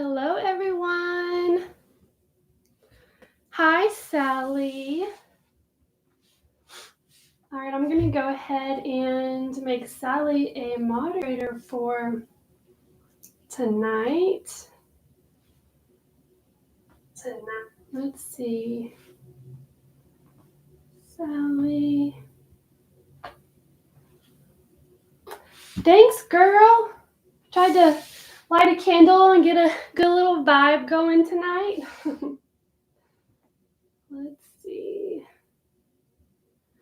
Hello, everyone. Hi, Sally. All right, I'm going to go ahead and make Sally a moderator for tonight. Let's see. Sally. Thanks, girl. Tried to light a candle and get a good little vibe going tonight. Let's see.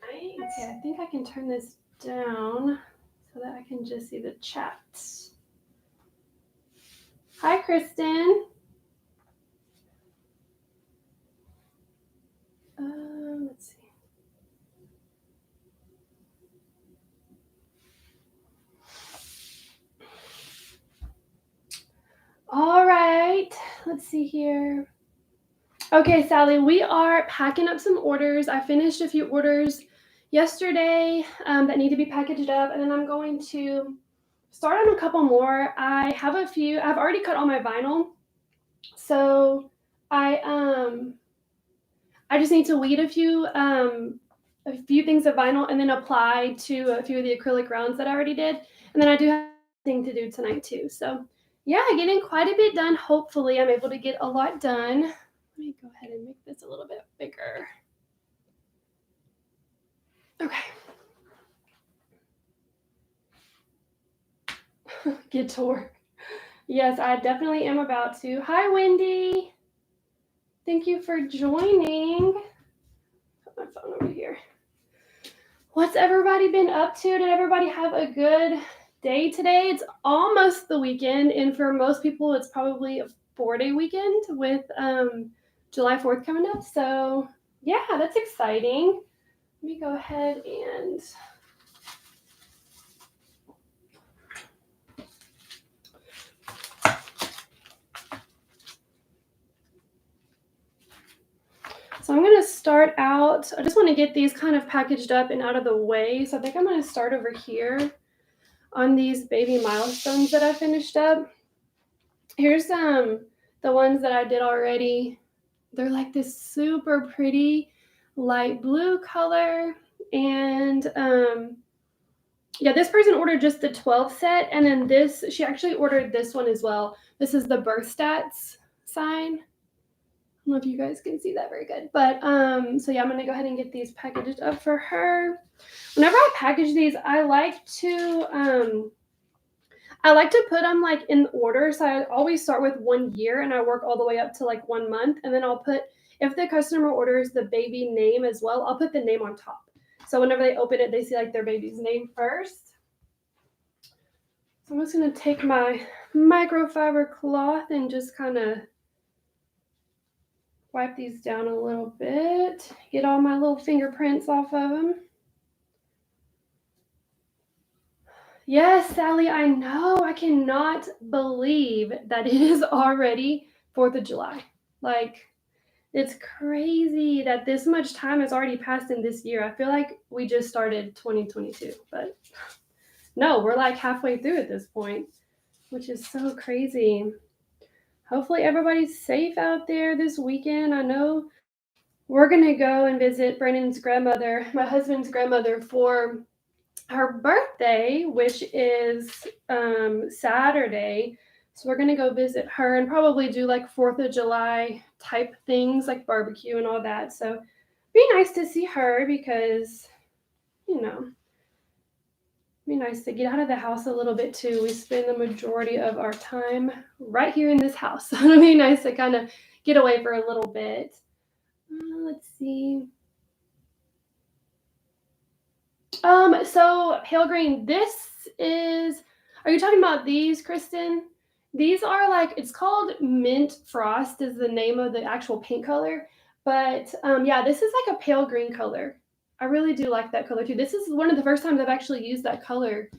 Okay, I think I can turn this down so that I can just see the chat. Hi, Kristen. Let's see. All right, let's see here. Okay, Sally, we are packing up some orders. I finished a few orders yesterday that need to be packaged up, and then I'm going to start on a couple more. I have a few. I've already cut all my vinyl, so I just need to weed a few things of vinyl and then apply to a few of the acrylic rounds that I already did, and then I do have a thing to do tonight too. So yeah, getting quite a bit done. Hopefully I'm able to get a lot done. Let me go ahead and make this a little bit bigger. Okay. Get to work. Yes, I definitely am about to. Hi, Wendy. Thank you for joining. Put my phone over here. What's everybody been up to? Did everybody have a good day today? It's almost the weekend, and for most people, it's probably a 4-day weekend with July 4th coming up. So yeah, that's exciting. Let me go ahead and so I'm going to start out. I just want to get these kind of packaged up and out of the way. So I think I'm going to start over here on these baby milestones that I finished up. Here's the ones that I did already. They're like this super pretty light blue color. And yeah, this person ordered just the 12 set. And then this, she actually ordered this one as well. This is the birth stats sign. I don't know if you guys can see that very good. But so yeah, I'm going to go ahead and get these packaged up for her. Whenever I package these, I like to put them like in order. So I always start with 1 year and I work all the way up to like 1 month. And then I'll put, if the customer orders the baby name as well, I'll put the name on top. So whenever they open it, they see like their baby's name first. So I'm just going to take my microfiber cloth and just kind of wipe these down a little bit, get all my little fingerprints off of them. Yes, Sally, I know. I cannot believe that it is already 4th of July. Like, it's crazy that this much time has already passed in this year. I feel like we just started 2022, but no, we're like halfway through at this point, which is so crazy. Hopefully everybody's safe out there this weekend. I know we're going to go and visit Brandon's grandmother, my husband's grandmother, for her birthday, which is Saturday. So we're going to go visit her and probably do like 4th of July type things like barbecue and all that. So be nice to see her because, you know, be nice to get out of the house a little bit too. We spend the majority of our time right here in this house. So it'll be nice to kind of get away for a little bit. Let's see. So pale green, are you talking about these, Kristen? These are like, it's called Mint Frost is the name of the actual paint color. But yeah, this is like a pale green color. I really do like that color too. This is one of the first times I've actually used that color.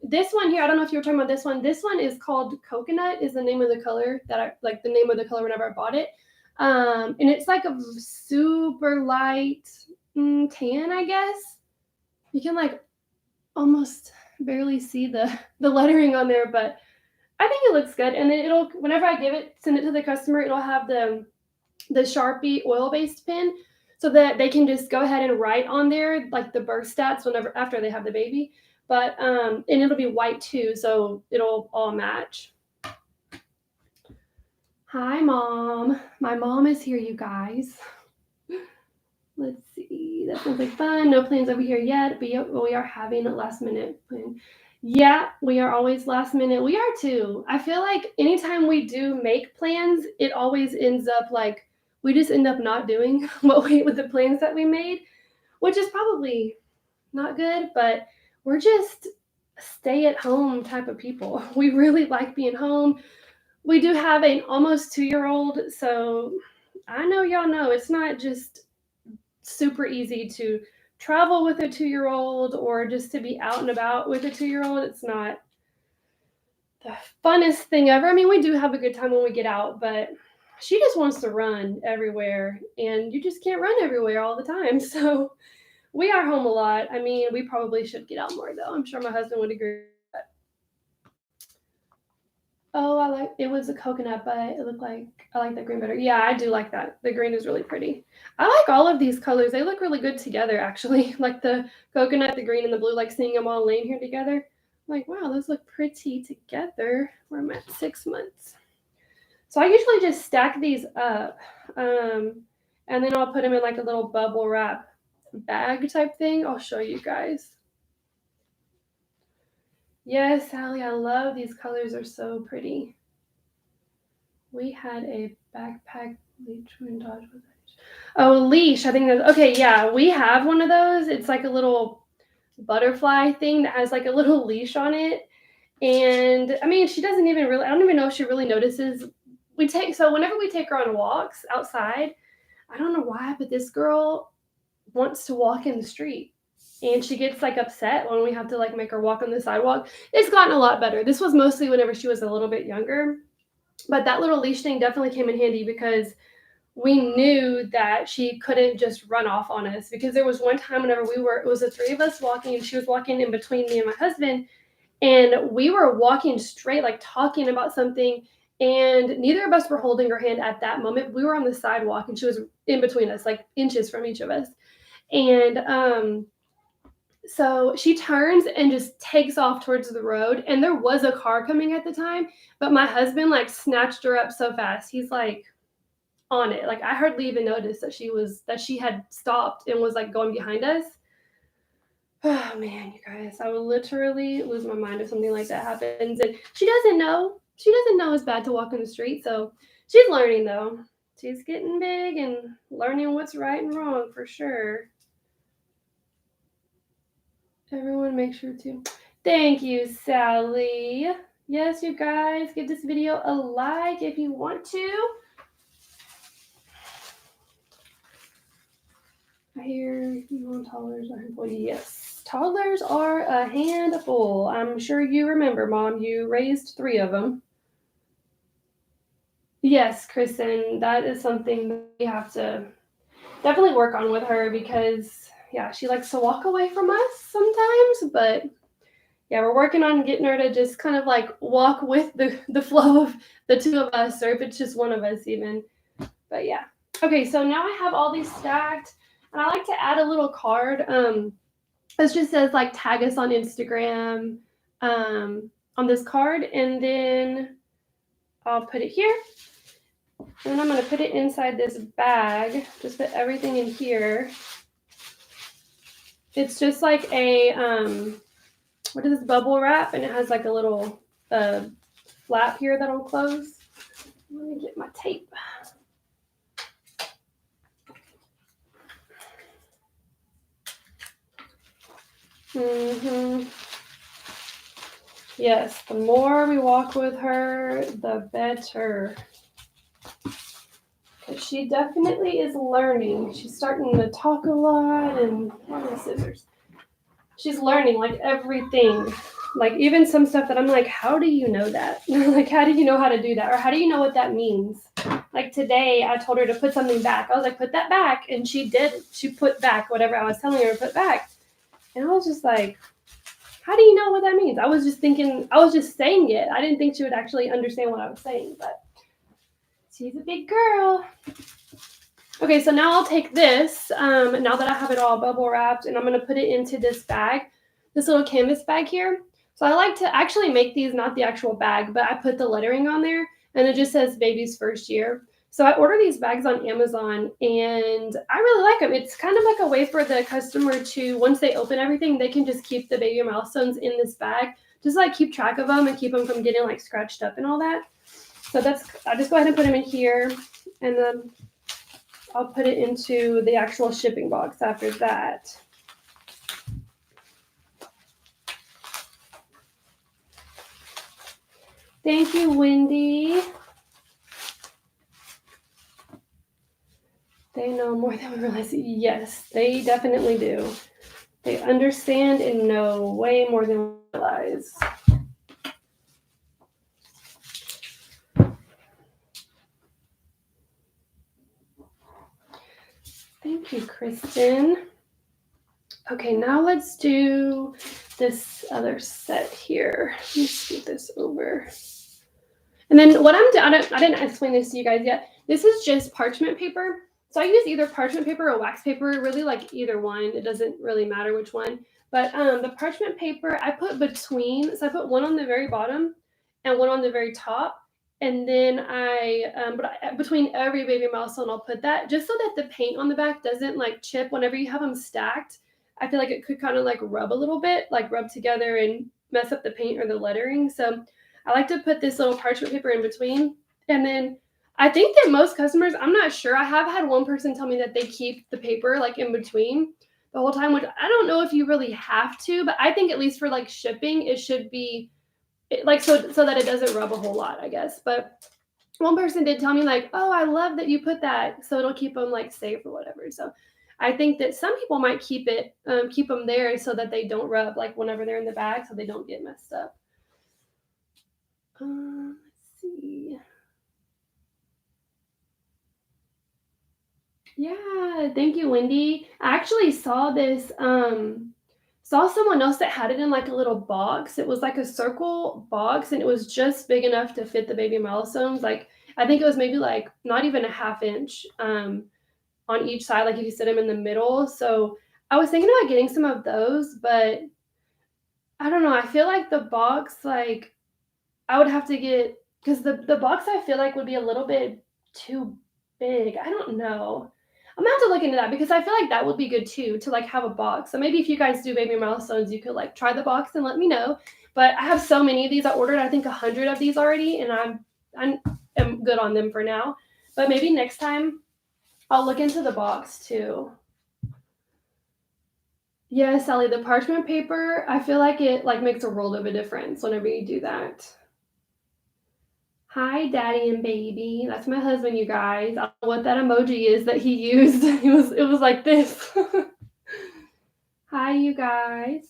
This one here, I don't know if you were talking about this one. This one is called Coconut is the name of the color the name of the color whenever I bought it. And it's like a super light tan, I guess. You can like almost barely see the lettering on there, but I think it looks good. And then it'll, whenever I send it to the customer, it'll have the Sharpie oil-based pen so that they can just go ahead and write on there like the birth stats whenever after they have the baby. But and it'll be white too, so it'll all match. Hi, Mom. My mom is here, you guys. Let's see. That sounds like fun. No plans over here yet, but we are having a last minute plan. Yeah, we are always last minute. We are too. I feel like anytime we do make plans, it always ends up like we just end up not doing with the plans that we made, which is probably not good, but we're just stay at home type of people. We really like being home. We do have an almost 2-year-old, so I know y'all know it's not just super easy to travel with a 2-year-old or just to be out and about with a 2-year-old. It's not the funnest thing ever. I mean, we do have a good time when we get out, but she just wants to run everywhere, and you just can't run everywhere all the time. So we are home a lot. I mean, we probably should get out more, though. I'm sure my husband would agree. Oh, it was a coconut, but it looked like I like that green better. Yeah, I do like that. The green is really pretty. I like all of these colors. They look really good together, actually. Like the coconut, the green, and the blue, like seeing them all laying here together. I'm like, wow, those look pretty together. Where I'm at 6 months. So I usually just stack these up. And then I'll put them in like a little bubble wrap bag type thing. I'll show you guys. Yes, Sally, I love these colors. Are so pretty. We had a backpack leash when Dodge was. Oh, a leash. I think that's okay. Yeah, we have one of those. It's like a little butterfly thing that has like a little leash on it. And I mean, she doesn't even really, I don't even know if she really notices. So whenever we take her on walks outside, I don't know why, but this girl wants to walk in the street. And she gets like upset when we have to like make her walk on the sidewalk. It's gotten a lot better. This was mostly whenever she was a little bit younger. But that little leash thing definitely came in handy because we knew that she couldn't just run off on us, because there was one time whenever it was the three of us walking and she was walking in between me and my husband, and we were walking straight, like talking about something, and neither of us were holding her hand at that moment. We were on the sidewalk and she was in between us, like inches from each of us. And so she turns and just takes off towards the road, and there was a car coming at the time, but my husband like snatched her up so fast. He's like on it. Like I hardly even noticed that she had stopped and was like going behind us. Oh man, you guys, I would literally lose my mind if something like that happens. And she doesn't know. She doesn't know it's bad to walk in the street. So she's learning though. She's getting big and learning what's right and wrong for sure. Everyone make sure to. Thank you, Sally. Yes, you guys, give this video a like if you want to. I hear you want toddlers are a handful. Yes, toddlers are a handful. I'm sure you remember, Mom. You raised 3 of them. Yes, Kristen, that is something that we have to definitely work on with her because, yeah, she likes to walk away from us sometimes, but yeah, we're working on getting her to just kind of like walk with the flow of the 2 of us, or if it's just one of us even. But yeah. Okay, so now I have all these stacked, and I like to add a little card. This just says like tag us on Instagram on this card, and then I'll put it here. And then I'm going to put it inside this bag. Just put everything in here. It's just like a what is this, bubble wrap, and it has like a little flap here that'll close. Let me get my tape. Yes, the more we walk with her, the better. Because she definitely is learning. She's starting to talk a lot, and scissors. She's learning like everything. Like even some stuff that I'm like, how do you know that? Like, how do you know how to do that? Or how do you know what that means? Like today, I told her to put something back. I was like, put that back. And she did. She put back whatever I was telling her to put back. And I was just like, How do you know what that means? I was just saying it. I didn't think she would actually understand what I was saying, but she's a big girl. Okay, so now I'll take this, now that I have it all bubble wrapped, and I'm going to put it into this bag, this little canvas bag here. So I like to actually make these not the actual bag, but I put the lettering on there, and it just says baby's first year. So I order these bags on Amazon, and I really like them. It's kind of like a way for the customer to, once they open everything, they can just keep the baby milestones in this bag, just like keep track of them and keep them from getting like scratched up and all that. So I just go ahead and put them in here, and then I'll put it into the actual shipping box after that. Thank you, Wendy. They know more than we realize. Yes, they definitely do. They understand and know way more than we realize. Thank you, Kristen. Okay, now let's do this other set here. Let me scoot this over. And then what I'm doing, I didn't explain this to you guys yet. This is just parchment paper. So I use either parchment paper or wax paper, really like either one. It doesn't really matter which one. But the parchment paper I put between, so I put one on the very bottom and one on the very top. And then between every baby milestone, I'll put that just so that the paint on the back doesn't like chip whenever you have them stacked. I feel like it could kind of like rub a little bit, like rub together and mess up the paint or the lettering. So I like to put this little parchment paper in between. And then I think that most customers, I'm not sure. I have had one person tell me that they keep the paper like in between the whole time, which I don't know if you really have to, but I think at least for like shipping, it should be like so that it doesn't rub a whole lot, I guess. But one person did tell me like, oh, I love that you put that, so it'll keep them like safe or whatever. So I think that some people might keep them there so that they don't rub like whenever they're in the bag, so they don't get messed up. Let's see. Yeah, thank you, Wendy. I actually saw this, saw someone else that had it in like a little box. It was like a circle box and it was just big enough to fit the baby milestones. Like, I think it was maybe like not even a half inch on each side, like if you sit them in the middle. So I was thinking about getting some of those, but I don't know. I feel like the box, like, I would have to get, because the box I feel like would be a little bit too big. I don't know. I'm gonna have to look into that because I feel like that would be good too to like have a box. So maybe if you guys do baby milestones, you could like try the box and let me know. But I have so many of these. I ordered I think 100 of these already, and I am good on them for now. But maybe next time I'll look into the box too. Yeah, Sally, the parchment paper, I feel like it like makes a world of a difference whenever you do that. Hi, daddy and baby. That's my husband, you guys. I don't know what that emoji is that he used. It was like this. Hi, you guys.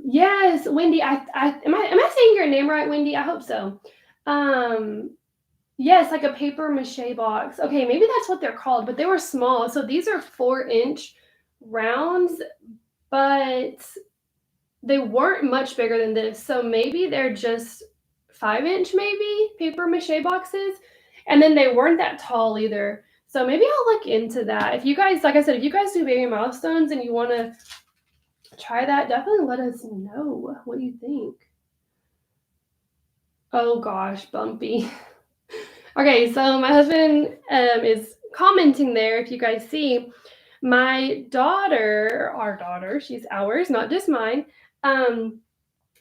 Yes, Wendy. Am I saying your name right, Wendy? I hope so. Yes, like a paper mache box. Okay, maybe that's what they're called, but they were small. So these are 4-inch rounds, but they weren't much bigger than this. So maybe they're just 5-inch maybe paper mache boxes. And then they weren't that tall either. So maybe I'll look into that. If you guys, like I said, if you guys do baby milestones and you want to try that, definitely let us know. What do you think? Oh gosh, bumpy. Okay, so my husband is commenting there. If you guys see, my daughter, our daughter, she's ours, not just mine.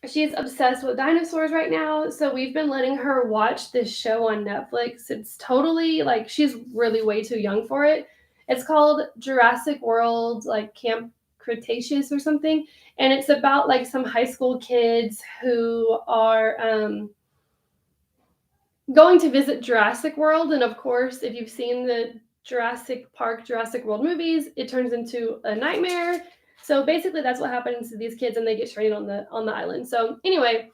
She's obsessed with dinosaurs right now, so we've been letting her watch this show on Netflix. It's totally like she's really way too young for it. It's called Jurassic World, like Camp Cretaceous or something, and it's about like some high school kids who are going to visit Jurassic World. And of course, if you've seen the Jurassic Park, Jurassic World movies, it turns into a nightmare. So basically that's what happens to these kids and they get stranded on the island. So anyway,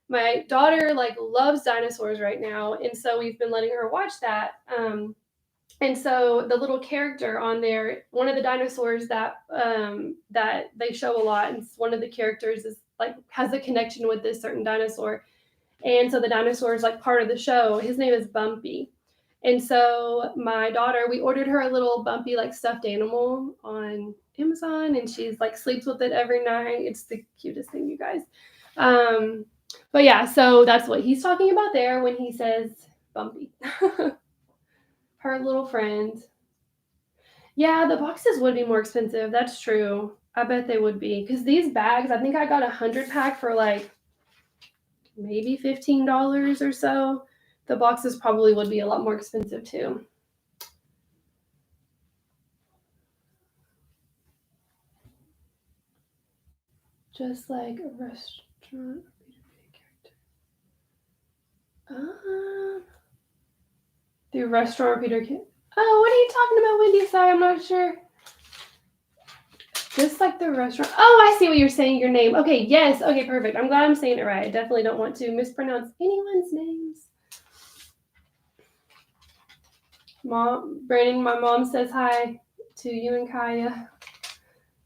my daughter like loves dinosaurs right now. And so we've been letting her watch that. And so the little character on there, one of the dinosaurs that they show a lot, and one of the characters is like has a connection with this certain dinosaur. And so the dinosaur is like part of the show. His name is Bumpy. And so my daughter, we ordered her a little Bumpy like stuffed animal on Amazon, and she's like sleeps with it every night. It's the cutest thing, you guys. Um, but yeah, so that's what he's talking about there when he says Bumpy. Her little friend. Yeah, the boxes would be more expensive. That's true. I bet they would be. Because these bags, I think I got 100 pack for like maybe $15 or so. The boxes probably would be a lot more expensive too. Just like a restaurant. The restaurant Peter King. Oh, what are you talking about, Wendy? Sorry, I'm not sure. Just like the restaurant. Oh, I see what you're saying. Your name. Okay, yes. Okay, perfect. I'm glad I'm saying it right. I definitely don't want to mispronounce anyone's names. Mom, Brandon, my mom says hi to you and Kaya.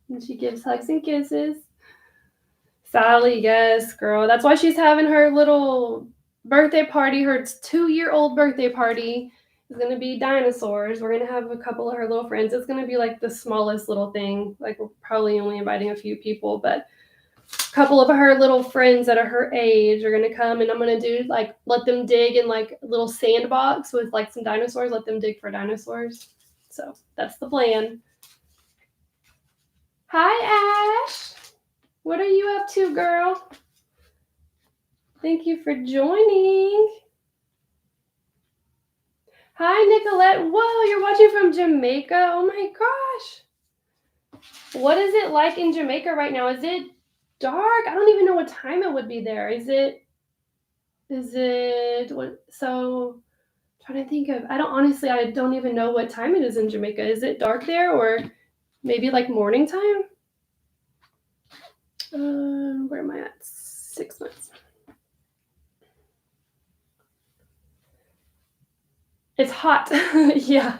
And she gives hugs and kisses. Sally, yes, girl. That's why she's having her little birthday party. Her 2-year-old birthday party is going to be dinosaurs. We're going to have a couple of her little friends. It's going to be like the smallest little thing. Like we're probably only inviting a few people, but a couple of her little friends that are her age are going to come, and I'm going to do like let them dig in like a little sandbox with like some dinosaurs, let them dig for dinosaurs. So that's the plan. Hi, Ash. What are you up to, girl? Thank you for joining. Hi, Nicolette. Whoa, you're watching from Jamaica. Oh my gosh. What is it like in Jamaica right now? Is it dark? I don't even know what time it would be there. Is it what? So I'm trying to think of, I don't even know what time it is in Jamaica. Is it dark there or maybe like morning time? Where am I at? 6 months. It's hot. Yeah.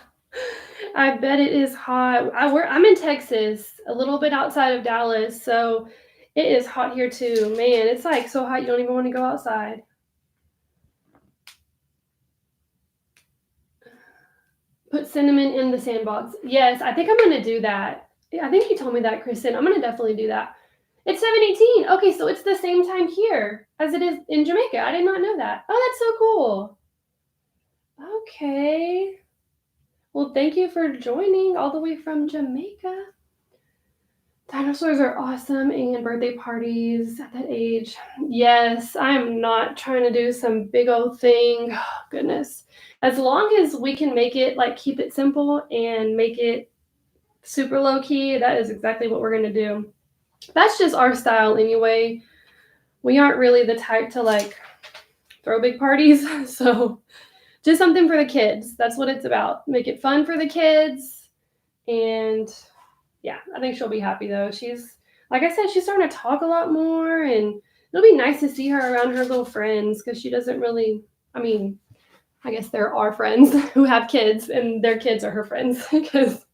I bet it is hot. I'm in Texas, a little bit outside of Dallas, so it is hot here too. Man, it's like so hot you don't even want to go outside. Put cinnamon in the sandbox. Yes, I think I'm going to do that. I think you told me that, Kristen. I'm going to definitely do that. It's 7:18. Okay, so it's the same time here as it is in Jamaica. I did not know that. Oh, that's so cool. Okay. Well, thank you for joining all the way from Jamaica. Dinosaurs are awesome, and birthday parties at that age. Yes, I'm not trying to do some big old thing. Oh, goodness. As long as we can make it, like, keep it simple and make it super low key, that is exactly what we're going to do. That's just our style anyway. We aren't really the type to, like, throw big parties. So just something for the kids. That's what it's about. Make it fun for the kids. And yeah, I think she'll be happy though. She's, like I said, she's starting to talk a lot more, and it'll be nice to see her around her little friends because she doesn't really, I mean, I guess there are friends who have kids and their kids are her friends because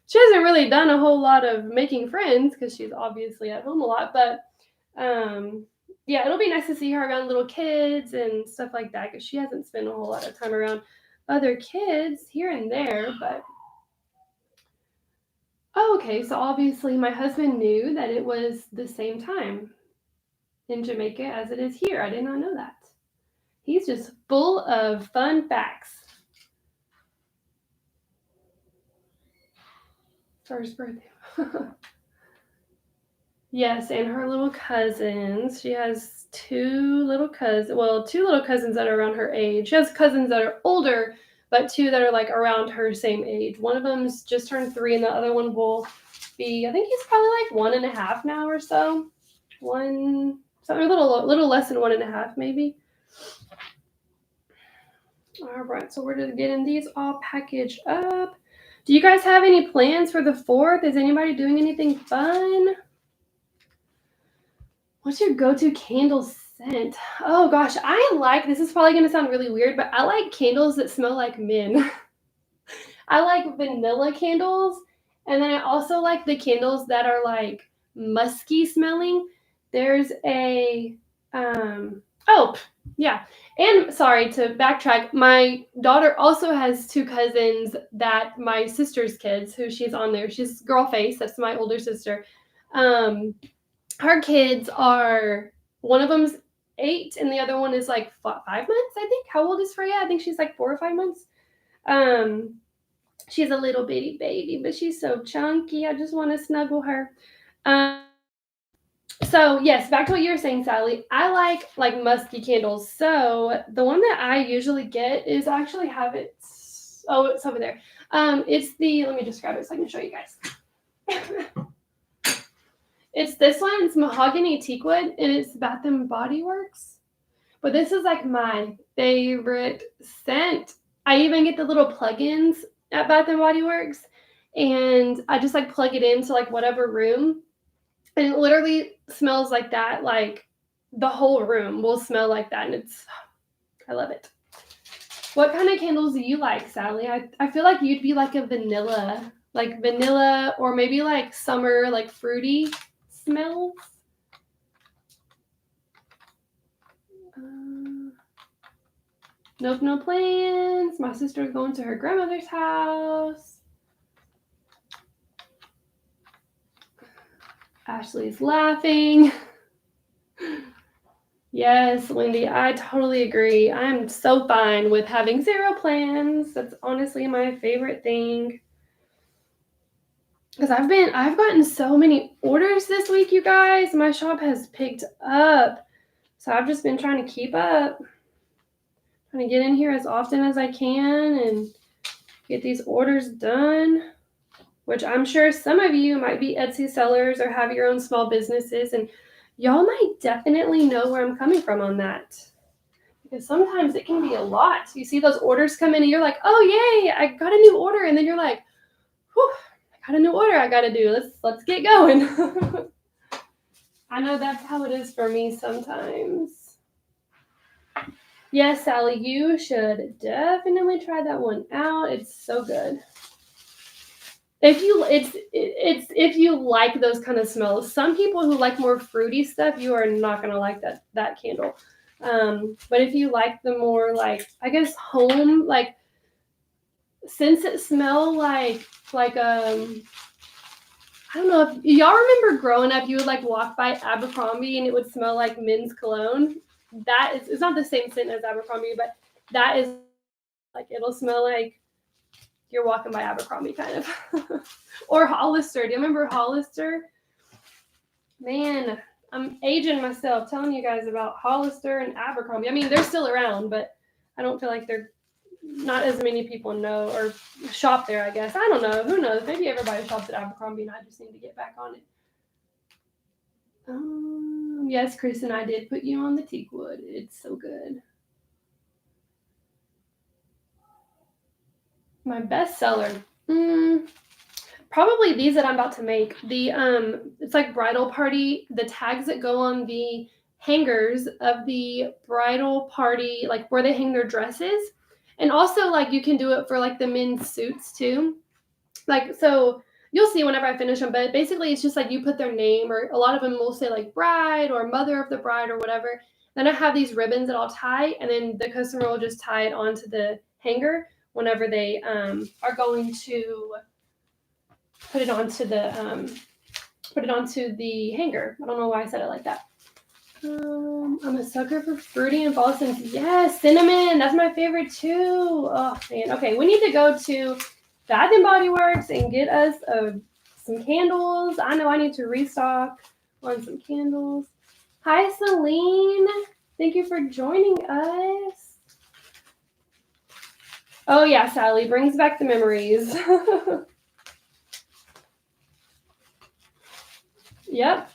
she hasn't really done a whole lot of making friends because she's obviously at home a lot. But yeah, it'll be nice to see her around little kids and stuff like that because she hasn't spent a whole lot of time around other kids here and there. But oh, okay, so obviously my husband knew that it was the same time in Jamaica as it is here. I did not know that. He's just full of fun facts. First birthday. Yes, and her little cousins. She has two little cousins that are around her age. She has cousins that are older, but two that are like around her same age. One of them's just turned 3, and the other one will be, I think he's probably like 1.5 now or so. Something a little less than 1.5 maybe. All right, so we're just getting these all packaged up. Do you guys have any plans for the 4th? Is anybody doing anything fun? What's your go-to candle scent? Oh gosh, this is probably going to sound really weird, but I like candles that smell like men. I like vanilla candles, and then I also like the candles that are like musky smelling. There's a oh yeah, and sorry to backtrack. My daughter also has two cousins that my sister's kids, who she's on there. She's girl face. That's my older sister. Um, her kids are, one of them's 8 and the other one is like 5 months, I think. How old is Freya? I think she's like 4 or 5 months. She's a little bitty baby, but she's so chunky. I just want to snuggle her. So yes, back to what you were saying, Sally. I like musky candles. So the one that I usually get is, I actually have it. Oh, it's over there. It's the, let me just grab it so I can show you guys. It's this one. It's mahogany teakwood, and it's Bath and Body Works. But this is like my favorite scent. I even get the little plugins at Bath and Body Works, and I just like plug it into like whatever room, and it literally smells like that. Like the whole room will smell like that, and I love it. What kind of candles do you like, Sally? I feel like you'd be like a vanilla, or maybe like summer, like fruity smells. Nope, no plans. My sister's going to her grandmother's house. Ashley's laughing. Yes, Wendy, I totally agree. I'm so fine with having 0 plans. That's honestly my favorite thing. Because I've gotten so many orders this week, you guys. My shop has picked up. So I've just been trying to keep up. Trying to get in here as often as I can and get these orders done, which I'm sure some of you might be Etsy sellers or have your own small businesses, and y'all might definitely know where I'm coming from on that. Because sometimes it can be a lot. You see those orders come in and you're like, oh yay, I got a new order, and then you're like, whew, I got a new order I gotta do. Let's get going. I know that's how it is for me sometimes. Yes, Sally, you should definitely try that one out. It's so good. If you like those kind of smells. Some people who like more fruity stuff, you are not gonna like that candle. But if you like the more, like, I guess, home, like, scents that smell like I don't know if y'all remember growing up, you would like walk by Abercrombie and it would smell like men's cologne. It's not the same scent as Abercrombie, but that is like, it'll smell like you're walking by Abercrombie kind of. Or Hollister. Do you remember Hollister? Man, I'm aging myself telling you guys about Hollister and Abercrombie. I mean, they're still around, but I don't feel like not as many people know or shop there, I guess. I don't know. Who knows? Maybe everybody shops at Abercrombie and I just need to get back on it. Yes, Chris and I did put you on the teakwood. It's so good. My best seller. Probably these that I'm about to make. It's like bridal party, the tags that go on the hangers of the bridal party, like where they hang their dresses. And also, like, you can do it for like the men's suits too. Like, so you'll see whenever I finish them, but basically it's just like you put their name, or a lot of them will say like bride or mother of the bride or whatever. Then I have these ribbons that I'll tie, and then the customer will just tie it onto the hanger whenever they are going to put it onto the hanger. I don't know why I said it like that. I'm a sucker for fruity and fall scents. Yes, cinnamon. That's my favorite too. Oh man. Okay, we need to go to Bath and Body Works and get us some candles. I know I need to restock on some candles. Hi, Celine. Thank you for joining us. Oh yeah, Sally brings back the memories. Yep.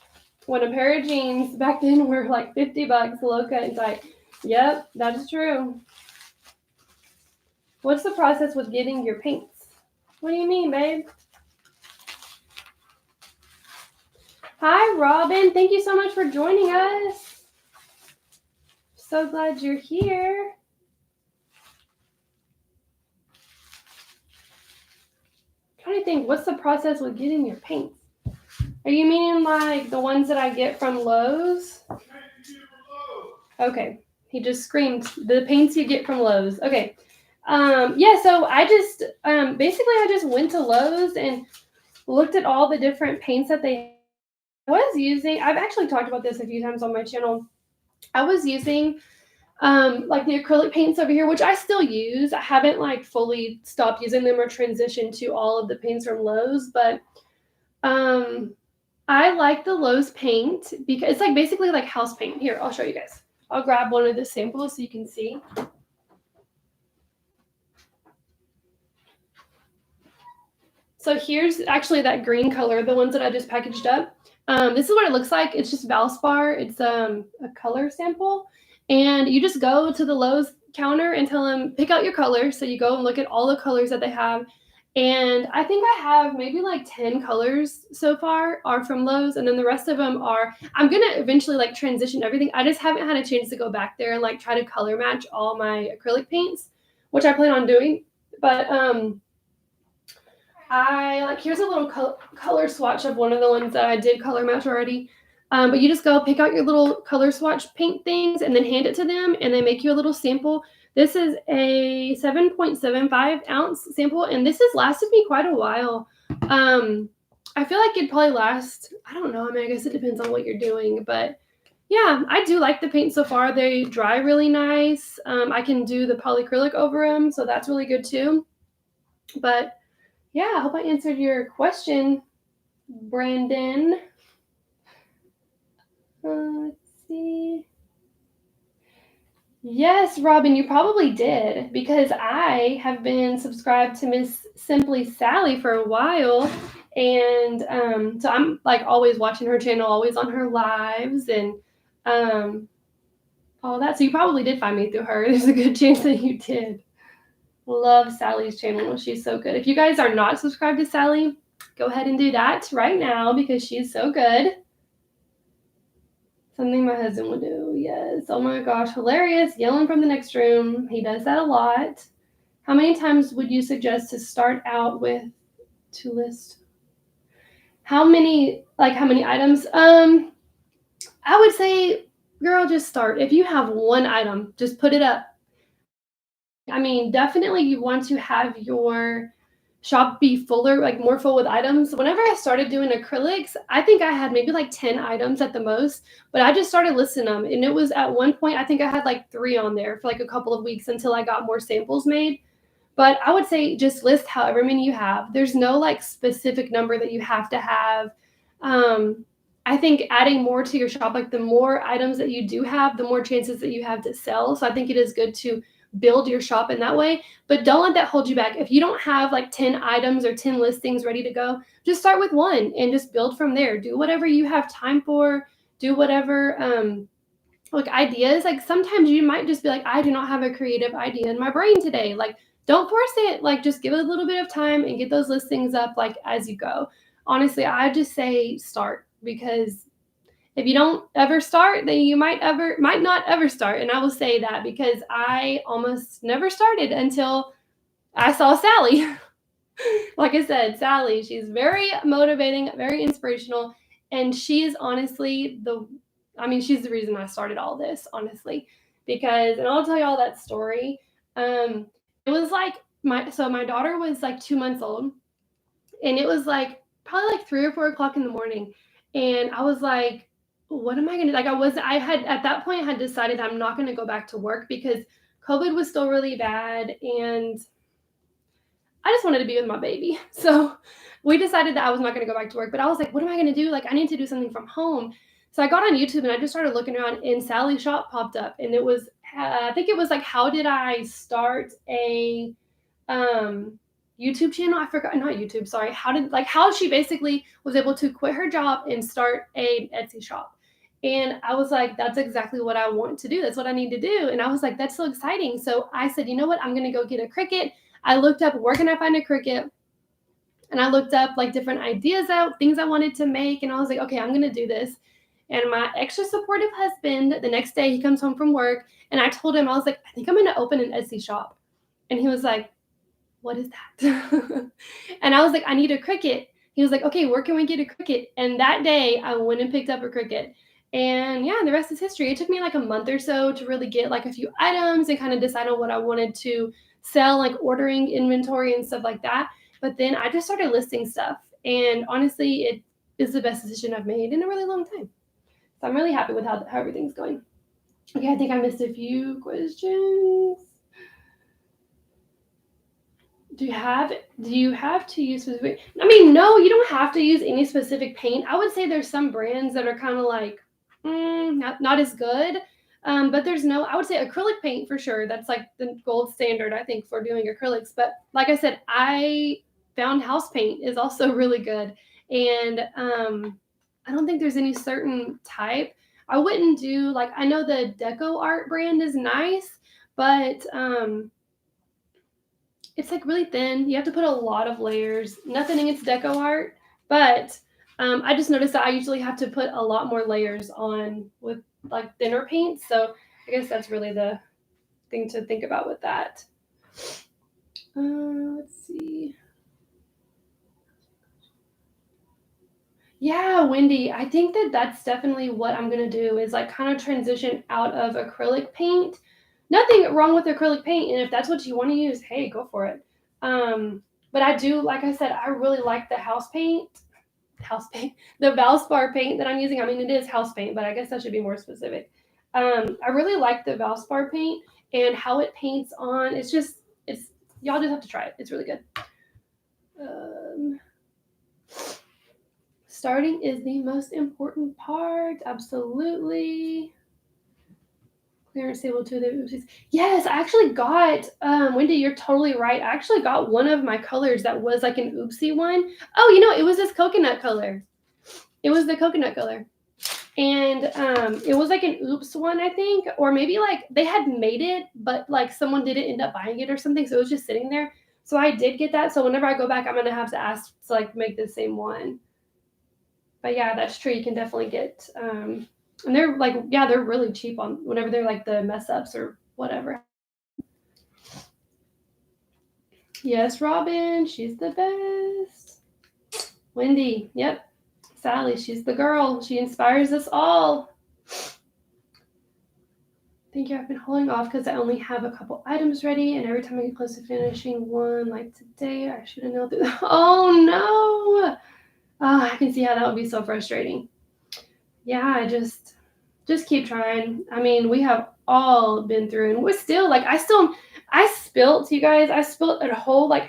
When a pair of jeans back then were like $50, low cut and tight. Yep, that is true. What's the process with getting your paints? What do you mean, babe? Hi, Robin. Thank you so much for joining us. So glad you're here. trying to think, what's the process with getting your paints? Are you meaning like the ones that I get from Lowe's? Okay, he just screamed, the paints you get from Lowe's. Okay. Yeah, so I just, basically I just went to Lowe's and looked at all the different paints that they was using. I've actually talked about this a few times on my channel. I was using like the acrylic paints over here, which I still use. I haven't like fully stopped using them or transitioned to all of the paints from Lowe's, but I like the Lowe's paint because it's like basically like house paint. Here, I'll show you guys. I'll grab one of the samples so you can see. So here's actually that green color, the ones that I just packaged up. This is what it looks like. It's just Valspar. It's a color sample. And you just go to the Lowe's counter and tell them, pick out your color. So you go and look at all the colors that they have. And I think I have maybe like 10 colors so far are from Lowe's. And then the rest of them are, I'm going to eventually like transition everything. I just haven't had a chance to go back there and like try to color match all my acrylic paints, which I plan on doing. But I like, here's a little color swatch of one of the ones that I did color match already. But you just go pick out your little color swatch paint things and then hand it to them and they make you a little sample. This is a 7.75 ounce sample and this has lasted me quite a while. I feel like it'd probably last, I don't know, I mean, I guess it depends on what you're doing, but yeah, I do like the paint so far. They dry really nice. I can do the polyacrylic over them, so that's really good too. But yeah, I hope I answered your question, Brandon. Let's see. Yes, Robin, you probably did because I have been subscribed to Miss Simply Sally for a while. And so I'm like always watching her channel, always on her lives and all that. So you probably did find me through her. There's a good chance that you did. Love Sally's channel. She's so good. If you guys are not subscribed to Sally, go ahead and do that right now because she's so good. Something my husband would do. Yes. Oh my gosh. Hilarious. Yelling from the next room. He does that a lot. How many times would you suggest to start out with to list? How many items? I would say, girl, just start. If you have one item, just put it up. I mean, definitely you want to have your shop be fuller, like more full with items. Whenever I started doing acrylics, I think I had maybe like 10 items at the most, but I just started listing them. And it was at one point, I think I had like 3 on there for like a couple of weeks until I got more samples made. But I would say just list however many you have. There's no like specific number that you have to have. I think adding more to your shop, like the more items that you do have, the more chances that you have to sell. So I think it is good to build your shop in that way, but don't let that hold you back. If you don't have like 10 items or 10 listings ready to go, just start with one and just build from there. Do whatever you have time for, do whatever, like ideas. Like sometimes you might just be like, I do not have a creative idea in my brain today. Like don't force it, like just give it a little bit of time and get those listings up like as you go. Honestly, I just say start because if you don't ever start, then you might not ever start. And I will say that because I almost never started until I saw Sally. Like I said, Sally, she's very motivating, very inspirational. And she is honestly she's the reason I started all this, honestly. Because, and I'll tell you all that story. It was like my daughter was like 2 months old. And it was like probably like 3 or 4 o'clock in the morning. And I was like, what am I going to, like, I had, at that point, had decided I'm not going to go back to work because COVID was still really bad. And I just wanted to be with my baby. So we decided that I was not going to go back to work, but I was like, what am I going to do? Like, I need to do something from home. So I got on YouTube and I just started looking around and Sally's shop popped up and it was, I think it was like, how did I start a, YouTube channel? I forgot, not YouTube, sorry. How she basically was able to quit her job and start a Etsy shop. And I was like, that's exactly what I want to do. That's what I need to do. And I was like, that's so exciting. So I said, you know what? I'm going to go get a Cricut. I looked up, where can I find a Cricut? And I looked up like different ideas out, things I wanted to make. And I was like, okay, I'm going to do this. And my extra supportive husband, the next day he comes home from work and I told him, I was like, I think I'm going to open an Etsy shop. And he was like, what is that? And I was like, I need a Cricut. He was like, okay, where can we get a Cricut? And that day I went and picked up a Cricut. And yeah, the rest is history. It took me like a month or so to really get like a few items and kind of decide on what I wanted to sell, like ordering inventory and stuff like that. But then I just started listing stuff. And honestly, it is the best decision I've made in a really long time. So I'm really happy with how everything's going. Okay, I think I missed a few questions. Do you have to use specific? I mean, no, you don't have to use any specific paint. I would say there's some brands that are kind of like not as good. But there's no, I would say acrylic paint for sure. That's like the gold standard, I think, for doing acrylics. But like I said, I found house paint is also really good. And I don't think there's any certain type. I wouldn't do like, I know the Deco Art brand is nice, but it's like really thin. You have to put a lot of layers. Nothing against deco art, but I just noticed that I usually have to put a lot more layers on with like thinner paint. So I guess that's really the thing to think about with that. Let's see. Yeah, Wendy, I think that that's definitely what I'm going to do is like kind of transition out of acrylic paint. Nothing wrong with acrylic paint. And if that's what you want to use, hey, go for it. But I do, like I said, I really like the the Valspar paint that I'm using. I mean, it is house paint, but I guess I should be more specific. I really like the Valspar paint and how it paints on. It's y'all just have to try it. It's really good. Um, Starting is the most important part. Absolutely. Clearance table to the oopsies. Yes, I actually got, Wendy, you're totally right. I actually got one of my colors that was like an oopsie one. Oh, it was this coconut color. It was the coconut color. And it was like an oops one, I think. Or maybe like they had made it, but like someone didn't end up buying it or something. So it was just sitting there. So I did get that. So whenever I go back, I'm going to have to ask to like make the same one. But yeah, that's true. You can definitely get, and they're like, yeah, they're really cheap on whenever they're like the mess ups or whatever. Yes, Robin, she's the best. Wendy, yep. Sally, she's the girl. She inspires us all. Thank you. I've been holding off because I only have a couple items ready, and every time I get close to finishing one, like today, I should have nailed it. Oh no! I can see how that would be so frustrating. Yeah, just keep trying. I mean, we have all been through, and we're still like, I spilt, you guys. I spilt a whole like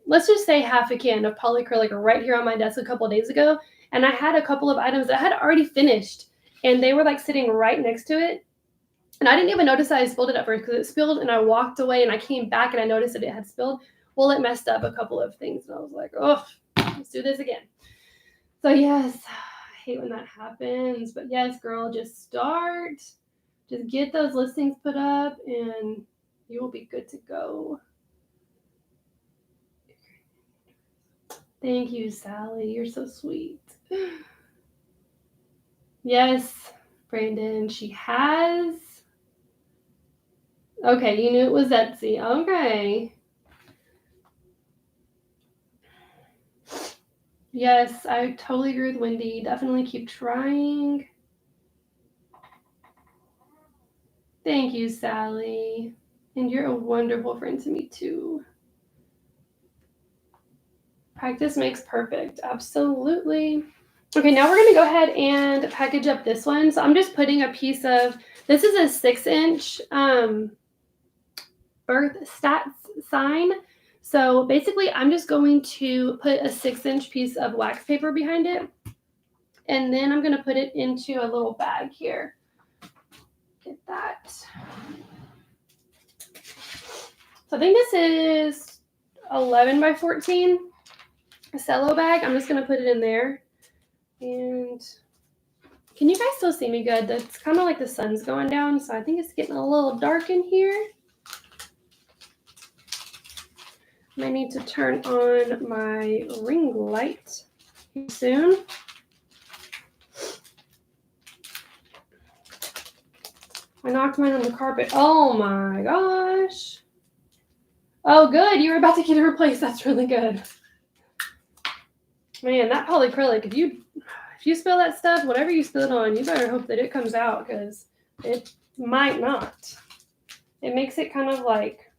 let's just say half a can of polyacrylic right here on my desk a couple of days ago, and I had a couple of items that I had already finished, and they were like sitting right next to it. And I didn't even notice I spilled it at first because it spilled and I walked away and I came back and I noticed that it had spilled. Well, it messed up a couple of things and I was like, oh, let's do this again. So yes, I hate when that happens. But yes, girl, just start. Just get those listings put up and you will be good to go. Thank you, Sally. You're so sweet. Yes, Brandon, she has. Okay, you knew it was Etsy. Okay. Yes, I totally agree with Wendy. Definitely keep trying. Thank you, Sally. And you're a wonderful friend to me, too. Practice makes perfect. Absolutely. Okay, now we're going to go ahead and package up this one. So I'm just putting a piece of, this is a 6-inch birth stats sign. So basically, I'm just going to put a 6-inch piece of wax paper behind it. And then I'm going to put it into a little bag here. Get that. So I think this is 11 by 14, a cello bag. I'm just going to put it in there. And can you guys still see me good? It's kind of like the sun's going down, so I think it's getting a little dark in here. I might need to turn on my ring light soon. I knocked mine on the carpet. Oh my gosh. Oh, good. You were about to get it replaced. That's really good. Man, that polyacrylic, if you spill that stuff, whatever you spill it on, you better hope that it comes out because it might not. It makes it kind of like,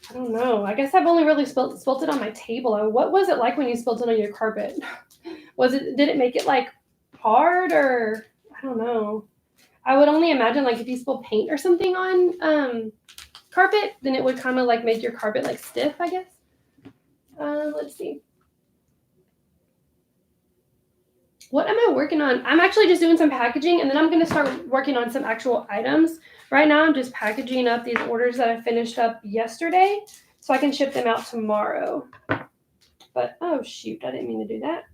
I don't know. I guess I've only really spilt it on my table. What was it like when you spilled it on your carpet? Did it make it like hard or I don't know. I would only imagine like if you spill paint or something on carpet, then it would kind of like make your carpet like stiff, I guess. Let's see. What am I working on? I'm actually just doing some packaging and then I'm going to start working on some actual items. Right now I'm just packaging up these orders that I finished up yesterday so I can ship them out tomorrow. But oh shoot, I didn't mean to do that.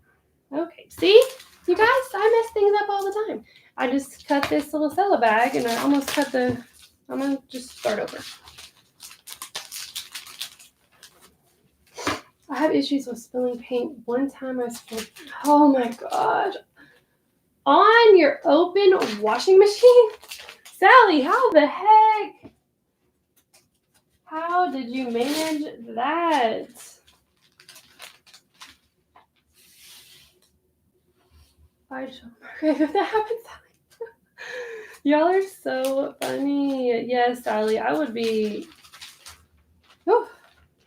Okay, see? You guys, I mess things up all the time. I just cut this little cello bag and I almost cut I'm going to just start over. I have issues with spilling paint. One time I spilled, oh my gosh, on your open washing machine? Sally, how the heck? How did you manage that? If that happens, y'all are so funny. Yes, Sally, I would be. Oh,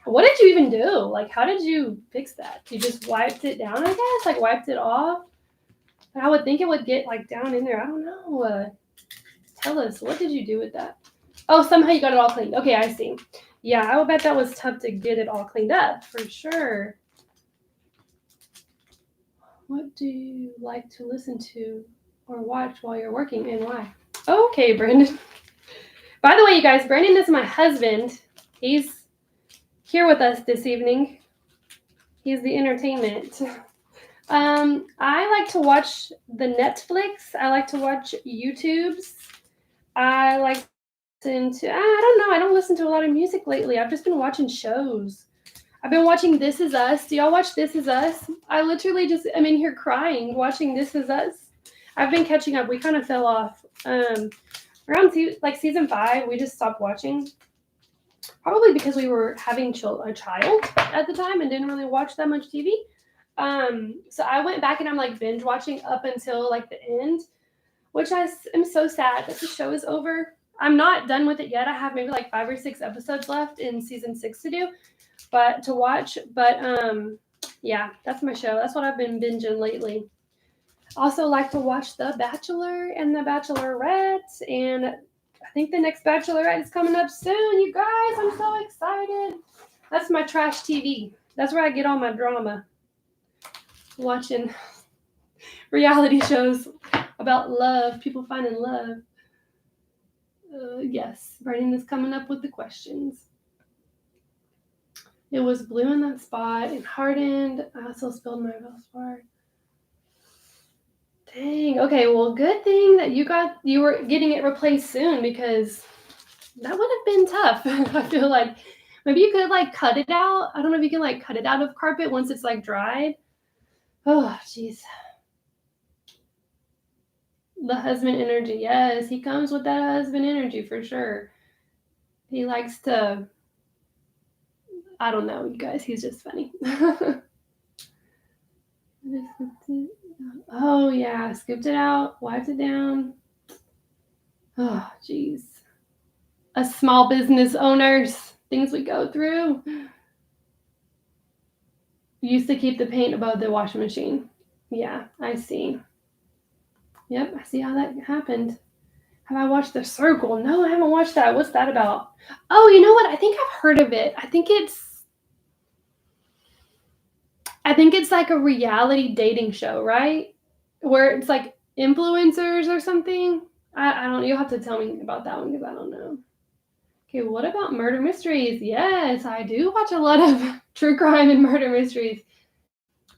what did you even do? Like, how did you fix that? You just wiped it down, I guess? Like, wiped it off? I would think it would get, like, down in there. I don't know. Tell us, what did you do with that? Oh, somehow you got it all cleaned. Okay, I see. Yeah, I would bet that was tough to get it all cleaned up, for sure. What do you like to listen to or watch while you're working and why? Okay, Brandon. By the way, you guys, Brandon is my husband. He's here with us this evening. He's the entertainment. I like to watch the Netflix. I like to watch YouTubes. I like to listen to, I don't know, I don't listen to a lot of music lately. I've just been watching shows. I've been watching This Is Us. Do y'all watch This Is Us? I literally just am in here crying watching This Is Us. I've been catching up. We kind of fell off. Around season 5, we just stopped watching. Probably because we were having a child at the time and didn't really watch that much TV. So I went back and I'm like binge watching up until like the end, which I am so sad that the show is over. I'm not done with it yet. I have maybe like 5 or 6 episodes left in season 6 to do, but to watch. But yeah, that's my show. That's what I've been binging lately. Also like to watch The Bachelor and The Bachelorette, and I think the next Bachelorette is coming up soon. You guys, I'm so excited. That's my trash TV. That's where I get all my drama. Watching reality shows about love, people finding love. Yes, Brandon is coming up with the questions. It was blue in that spot and hardened. I also spilled my Velspar. Dang. Okay, well, good thing that you were getting it replaced soon because that would have been tough. I feel like maybe you could like cut it out. I don't know if you can like cut it out of carpet once it's like dried. Oh, jeez. The husband energy. Yes, he comes with that husband energy for sure. He likes to, I don't know, you guys, he's just funny. Oh, yeah, scooped it out, wiped it down. Oh, jeez. Us small business owners, things we go through. We used to keep the paint above the washing machine. Yeah, I see. Yep, I see how that happened. Have I watched The Circle? No, I haven't watched that. What's that about? Oh, you know what? I think I've heard of it. I think it's like a reality dating show, right? Where it's like influencers or something. I don't know. You'll have to tell me about that one because I don't know. Okay, what about murder mysteries? Yes, I do watch a lot of true crime and murder mysteries.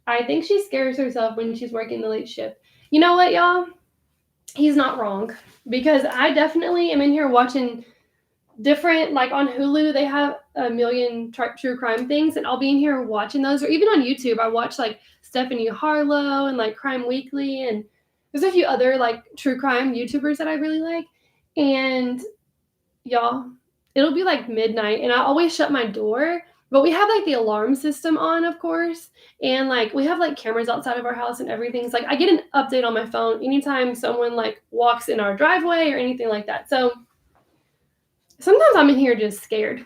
I think she scares herself when she's working the late shift. You know what, y'all? He's not wrong because I definitely am in here watching different, like on Hulu, they have a million true crime things, and I'll be in here watching those, or even on YouTube, I watch like Stephanie Harlow and like Crime Weekly, and there's a few other like true crime YouTubers that I really like. And y'all, it'll be like midnight, and I always shut my door. But we have like the alarm system on, of course, and like we have like cameras outside of our house and everything's like I get an update on my phone anytime someone like walks in our driveway or anything like that. So sometimes I'm in here just scared,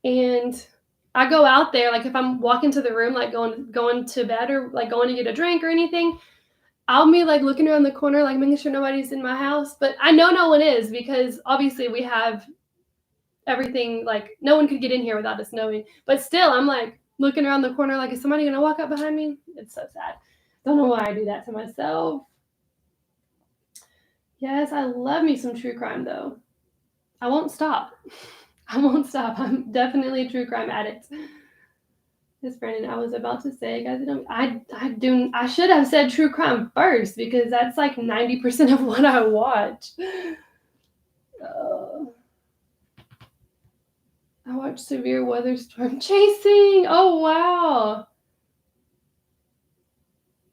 and I go out there like if I'm walking to the room like going to bed or like going to get a drink or anything. I'll be like looking around the corner, like making sure nobody's in my house, but I know no one is because obviously we have everything, like no one could get in here without us knowing. But still, I'm like looking around the corner, like is somebody gonna walk up behind me? It's so sad. Don't know why I do that to myself. Yes, I love me some true crime though. I won't stop. I won't stop. I'm definitely a true crime addict. Yes, Brandon, I was about to say, guys, I should have said true crime first because that's like 90% of what I watch. I watched Severe Weather Storm Chasing. Oh, wow.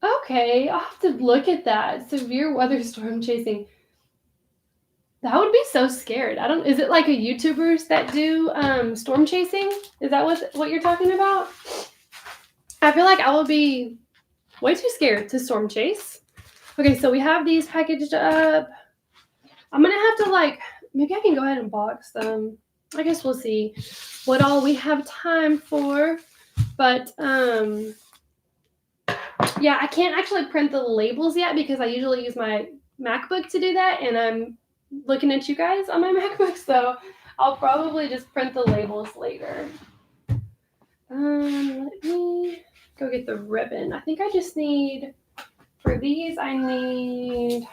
Okay, I'll have to look at that. Severe Weather Storm Chasing. That would be so scared. Is it like a YouTubers that do storm chasing? Is that what you're talking about? I feel like I will be way too scared to storm chase. Okay, so we have these packaged up. I'm gonna have to like, maybe I can go ahead and box them. I guess we'll see what all we have time for. But yeah, I can't actually print the labels yet because I usually use my MacBook to do that, and I'm looking at you guys on my MacBook, so I'll probably just print the labels later. Let me go get the ribbon. I think I just need, for these, I need,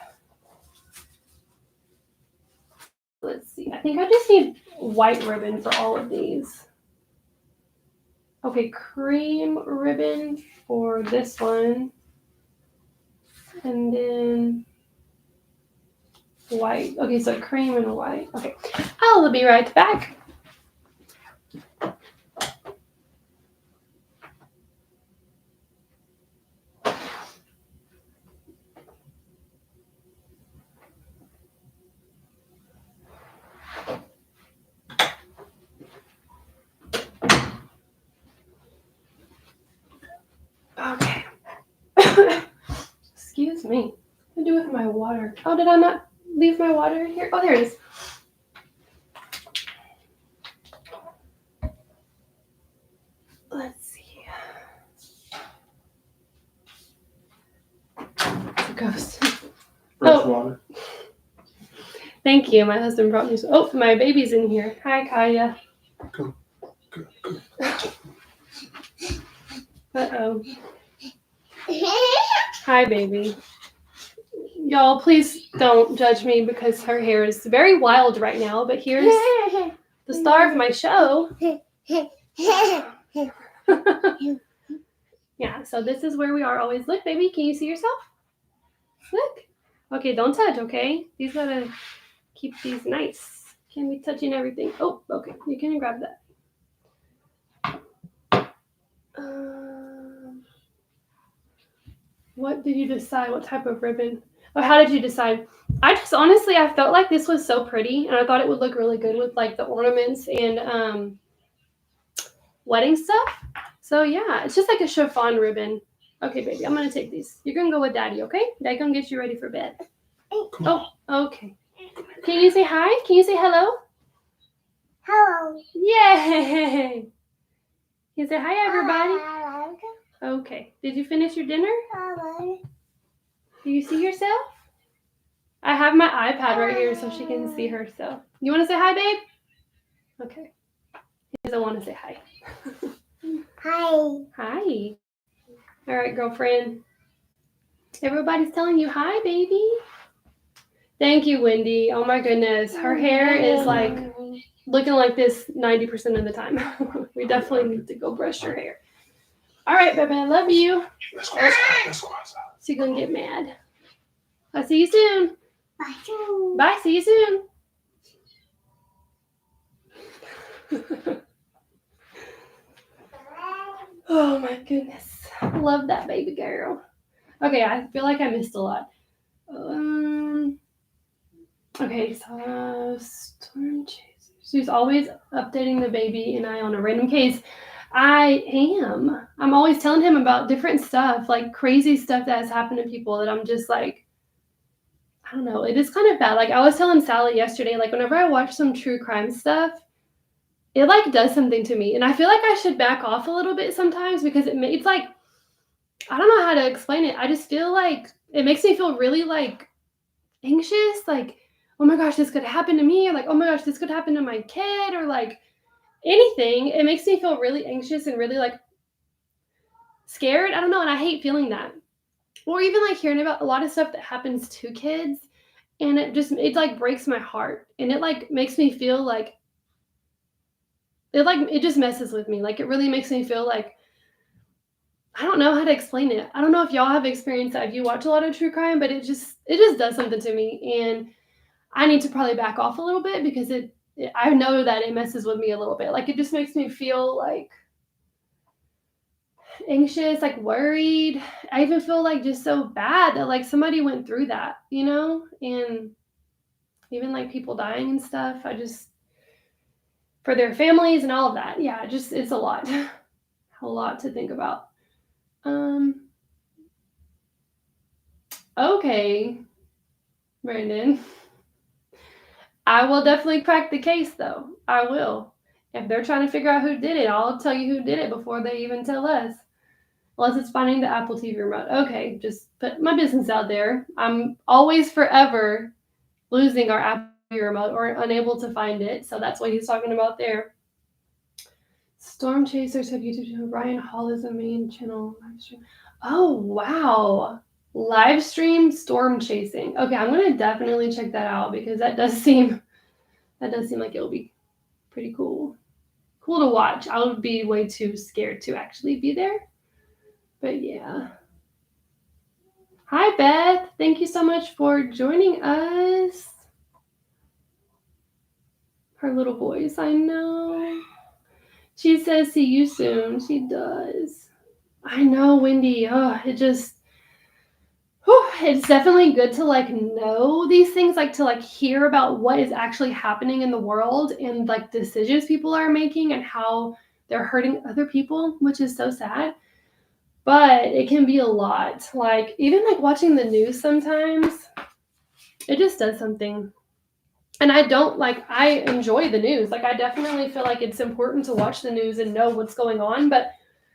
let's see, I think I just need white ribbon for all of these. Okay, cream ribbon for this one. And then white. Okay, so cream and white. Okay, I'll be right back. Okay. Excuse me. What do I do with my water? Oh, did I not leave my water here? Oh, there it is. Let's see. It's a ghost. Oh, water. Thank you. My husband brought me some. Oh, my baby's in here. Hi, Kaya. Go. Uh-oh. Hi, baby. Y'all, please don't judge me because her hair is very wild right now, but here's the star of my show. Yeah, so this is where we are always. Look, baby, can you see yourself? Look. Okay, don't touch, okay? These gotta keep these nice. Can't be touching everything. Oh, okay, you can grab that. What did you decide? What type of ribbon? Or how did you decide? I just honestly, I felt like this was so pretty, and I thought it would look really good with like the ornaments and wedding stuff. So yeah, it's just like a chiffon ribbon. Okay, baby, I'm gonna take these. You're gonna go with Daddy, okay? Daddy gonna get you ready for bed. Oh, okay. Can you say hi? Can you say hello? Hello. Yay! Can you say hi, everybody? Okay. Did you finish your dinner? Hello. Do you see yourself? I have my iPad right here so she can see herself. You want to say hi, babe? Okay. He doesn't want to say hi. Hi. Hi. All right, girlfriend. Everybody's telling you hi, baby. Thank you, Wendy. Oh my goodness. Her hair is like looking like this 90% of the time. We definitely need to go brush her hair. All right, baby, I love you. Let's go outside. She's going to get mad. I'll see you soon. Bye. Bye, see you soon. Oh my goodness. Love that baby girl. Okay, I feel like I missed a lot. Okay, so storm chasers. She's always updating the baby and I on a random case. I am. I'm always telling him about different stuff, like crazy stuff that has happened to people that I'm just like, I don't know. It is kind of bad. Like I was telling Sally yesterday, like whenever I watch some true crime stuff, it like does something to me. And I feel like I should back off a little bit sometimes because it's like, I don't know how to explain it. I just feel like it makes me feel really like anxious, like, oh my gosh, this could happen to me, or like, oh my gosh, this could happen to my kid, or like anything. It makes me feel really anxious and really like scared. I don't know, and I hate feeling that. Or even like hearing about a lot of stuff that happens to kids, and it like breaks my heart, and it like makes me feel like it just messes with me. Like it really makes me feel like I don't know how to explain it. I don't know if y'all have experienced that if you watch a lot of true crime, but it just does something to me, and I need to probably back off a little bit because I know that it messes with me a little bit. Like it just makes me feel like anxious, like worried. I even feel like just so bad that like somebody went through that, and even like people dying and stuff. I just for their families and all of that. Yeah, just it's a lot. A lot to think about. Okay, Brandon. I will definitely crack the case though. I will. If they're trying to figure out who did it, I'll tell you who did it before they even tell us. Unless it's finding the Apple TV remote. Okay, just put my business out there. I'm always forever losing our Apple TV remote or unable to find it. So that's what he's talking about there. Storm Chasers have YouTube channel. Ryan Hall is the main channel live stream. Oh wow. Live stream storm chasing. Okay, I'm gonna definitely check that out because that does seem like it'll be pretty cool. Cool to watch. I would be way too scared to actually be there. But yeah. Hi, Beth. Thank you so much for joining us. Her little voice, I know. She says, see you soon. She does. I know, Wendy. Oh, it's definitely good to like know these things, like to like hear about what is actually happening in the world and like decisions people are making and how they're hurting other people, which is so sad. But it can be a lot. Like even like watching the news sometimes, it just does something. And I enjoy the news. Like I definitely feel like it's important to watch the news and know what's going on, but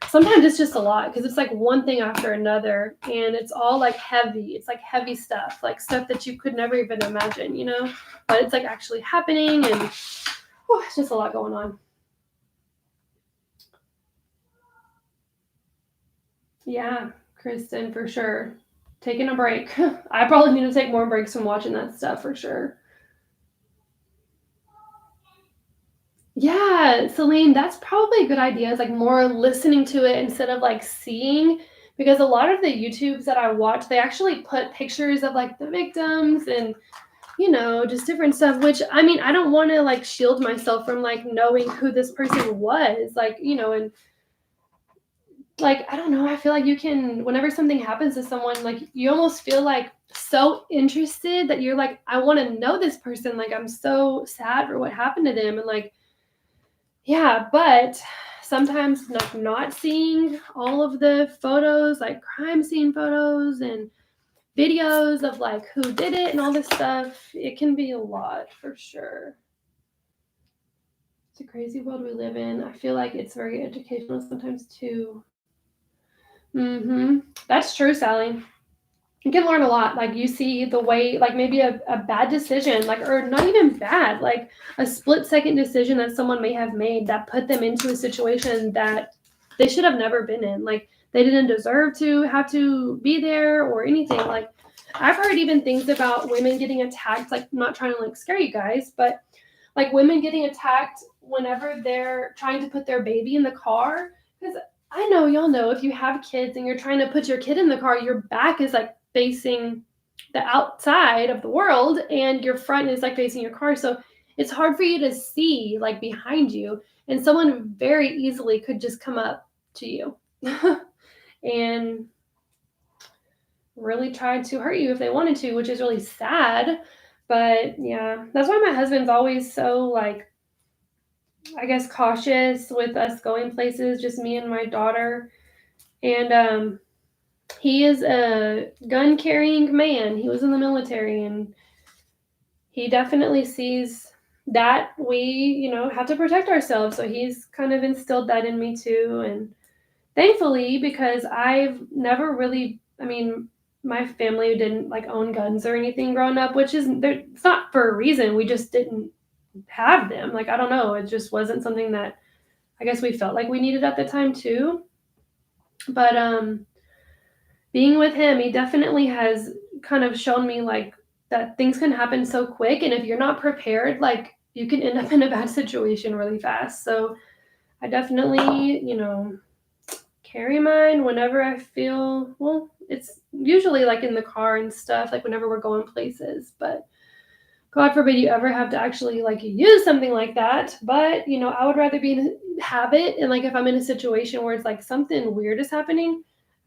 sometimes it's just a lot because it's like one thing after another and it's all like heavy. It's like heavy stuff, like stuff that you could never even imagine, but it's like actually happening and it's just a lot going on. Yeah, Kristen, for sure. Taking a break. I probably need to take more breaks from watching that stuff for sure. Yeah, Celine, that's probably a good idea. It's like more listening to it instead of like seeing, because a lot of the YouTubes that I watch, they actually put pictures of like the victims and, just different stuff, which I mean, I don't want to like shield myself from like knowing who this person was, like, and like, I don't know, I feel like you can, whenever something happens to someone, like you almost feel like so interested that you're like, I want to know this person. Like, I'm so sad for what happened to them. And like, yeah, but sometimes like not seeing all of the photos, like crime scene photos and videos of like who did it and all this stuff, it can be a lot for sure. It's a crazy world we live in. I feel like it's very educational sometimes too. That's true, Sally. You can learn a lot. Like you see the way, like maybe a bad decision, like, or not even bad, like a split-second decision that someone may have made that put them into a situation that they should have never been in. Like they didn't deserve to have to be there or anything. Like I've heard even things about women getting attacked, like I'm not trying to like scare you guys, but like women getting attacked whenever they're trying to put their baby in the car. Because I know y'all know if you have kids and you're trying to put your kid in the car, your back is like facing the outside of the world and your front is like facing your car. So it's hard for you to see like behind you. And someone very easily could just come up to you and really try to hurt you if they wanted to, which is really sad. But yeah, that's why my husband's always so like I guess, cautious with us going places, just me and my daughter. And he is a gun carrying man. He was in the military, and he definitely sees that we, have to protect ourselves. So he's kind of instilled that in me too. And thankfully, because I've never really, my family didn't like own guns or anything growing up, which is, it's not for a reason. We just didn't have them. Like, I don't know. It just wasn't something that I guess we felt like we needed at the time too. But being with him, he definitely has kind of shown me like that things can happen so quick, and if you're not prepared, like you can end up in a bad situation really fast. So I definitely, carry mine whenever I feel, well, it's usually like in the car and stuff, like whenever we're going places, but God forbid you ever have to actually like use something like that. But, I would rather be in a habit, and like if I'm in a situation where it's like something weird is happening,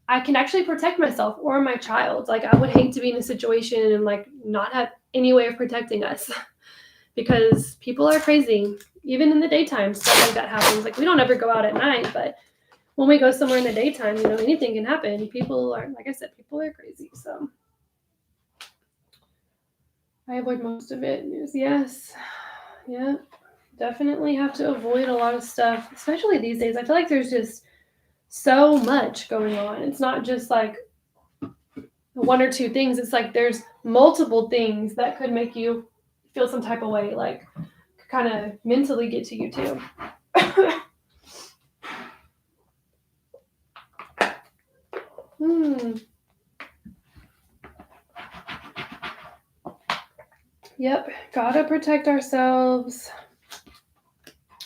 I can actually protect myself or my child. Like I would hate to be in a situation and like not have any way of protecting us because people are crazy. Even in the daytime, stuff like that happens. Like we don't ever go out at night, but when we go somewhere in the daytime, anything can happen. People are, like I said, people are crazy. So I avoid most of it. Yes. Yeah. Definitely have to avoid a lot of stuff, especially these days. I feel like there's just so much going on. It's not just like one or two things. It's like there's multiple things that could make you feel some type of way, like kind of mentally get to you too. Yep, gotta protect ourselves.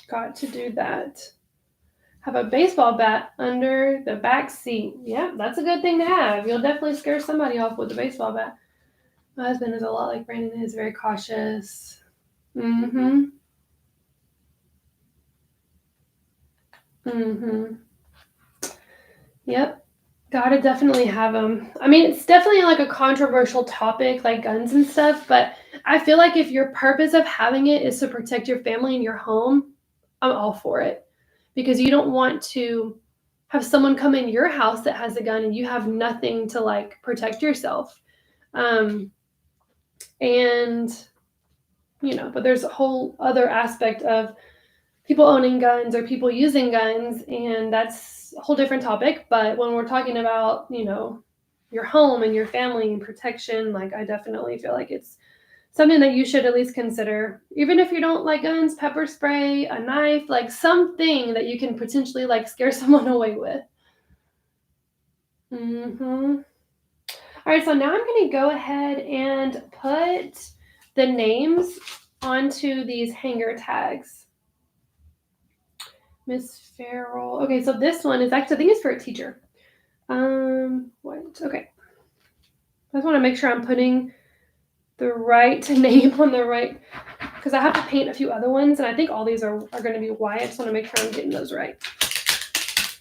Got to do that. Have a baseball bat under the back seat. Yeah, that's a good thing to have. You'll definitely scare somebody off with a baseball bat. My husband is a lot like Brandon is, very cautious. Mm-hmm. Mm-hmm. Yep. Gotta definitely have them. It's definitely like a controversial topic, like guns and stuff, but I feel like if your purpose of having it is to protect your family and your home, I'm all for it. Because you don't want to have someone come in your house that has a gun and you have nothing to like protect yourself. And, but there's a whole other aspect of people owning guns or people using guns, and that's a whole different topic. But when we're talking about, your home and your family and protection, like I definitely feel like it's something that you should at least consider. Even if you don't like guns, pepper spray, a knife, like something that you can potentially like scare someone away with. Mm-hmm. All right, so now I'm going to go ahead and put the names onto these hanger tags. Miss Farrell. Okay, so this one is actually, I think it's for a teacher. What? Okay. I just want to make sure I'm putting the right name on the right, because I have to paint a few other ones, and I think all these are going to be white. I just want to make sure I'm getting those right.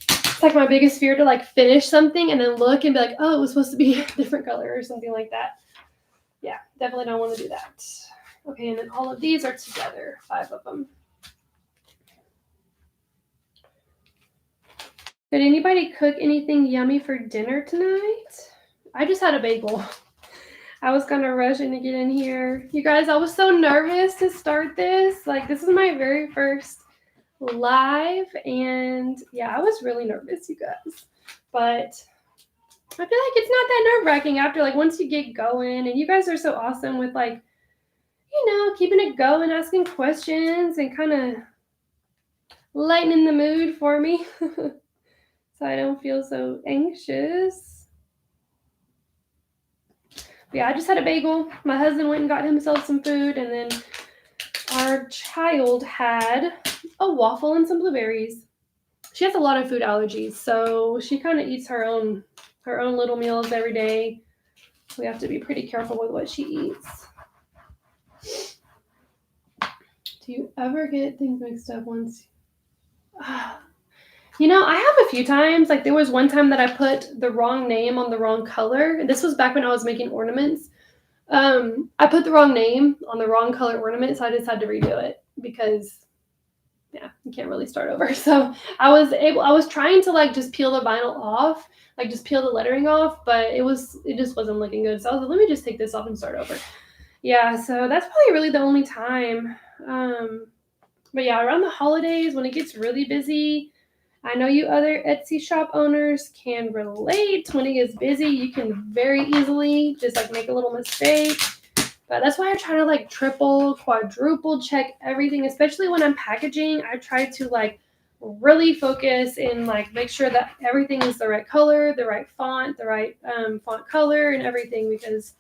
It's like my biggest fear to like finish something and then look and be like, oh, it was supposed to be a different color or something like that. Yeah, definitely don't want to do that. Okay, and then all of these are together, 5 of them. Did anybody cook anything yummy for dinner tonight? I just had a bagel. I was kind of rushing to get in here. You guys, I was so nervous to start this. Like, this is my very first live, and yeah, I was really nervous, you guys. But I feel like it's not that nerve-wracking after, like, once you get going, and you guys are so awesome with, like, keeping it going, asking questions, and kind of lightening the mood for me. So I don't feel so anxious. But yeah, I just had a bagel. My husband went and got himself some food, and then our child had a waffle and some blueberries. She has a lot of food allergies, so she kind of eats her own little meals every day. We have to be pretty careful with what she eats. Do you ever get things mixed up once? I have a few times. Like there was one time that I put the wrong name on the wrong color. This was back when I was making ornaments. I put the wrong name on the wrong color ornament, so I just had to redo it because yeah, you can't really start over. So I was trying to like just peel the vinyl off, like just peel the lettering off, but it just wasn't looking good. So I was like, let me just take this off and start over. Yeah, so that's probably really the only time. But yeah, around the holidays when it gets really busy, I know you other Etsy shop owners can relate. When it gets busy, you can very easily just like make a little mistake. But that's why I try to like triple, quadruple check everything, especially when I'm packaging. I try to like really focus and like make sure that everything is the right color, the right font, the right font color and everything, because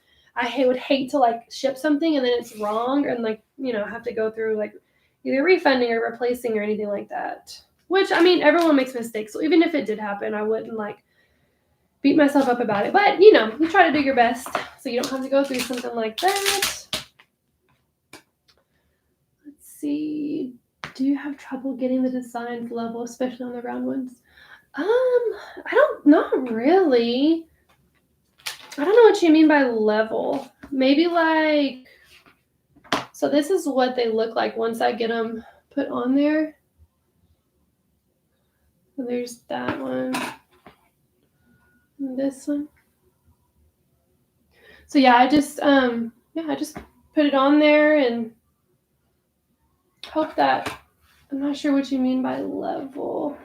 would hate to like ship something and then it's wrong and like, have to go through like either refunding or replacing or anything like that. Which, I mean, everyone makes mistakes. So even if it did happen, I wouldn't like beat myself up about it. But, you try to do your best so you don't have to go through something like that. Let's see. Do you have trouble getting the designs level, especially on the round ones? Not really. I don't know what you mean by level. Maybe like, so this is what they look like once I get them put on there. So there's that one. And this one. So yeah, I just put it on there and hope that, I'm not sure what you mean by level.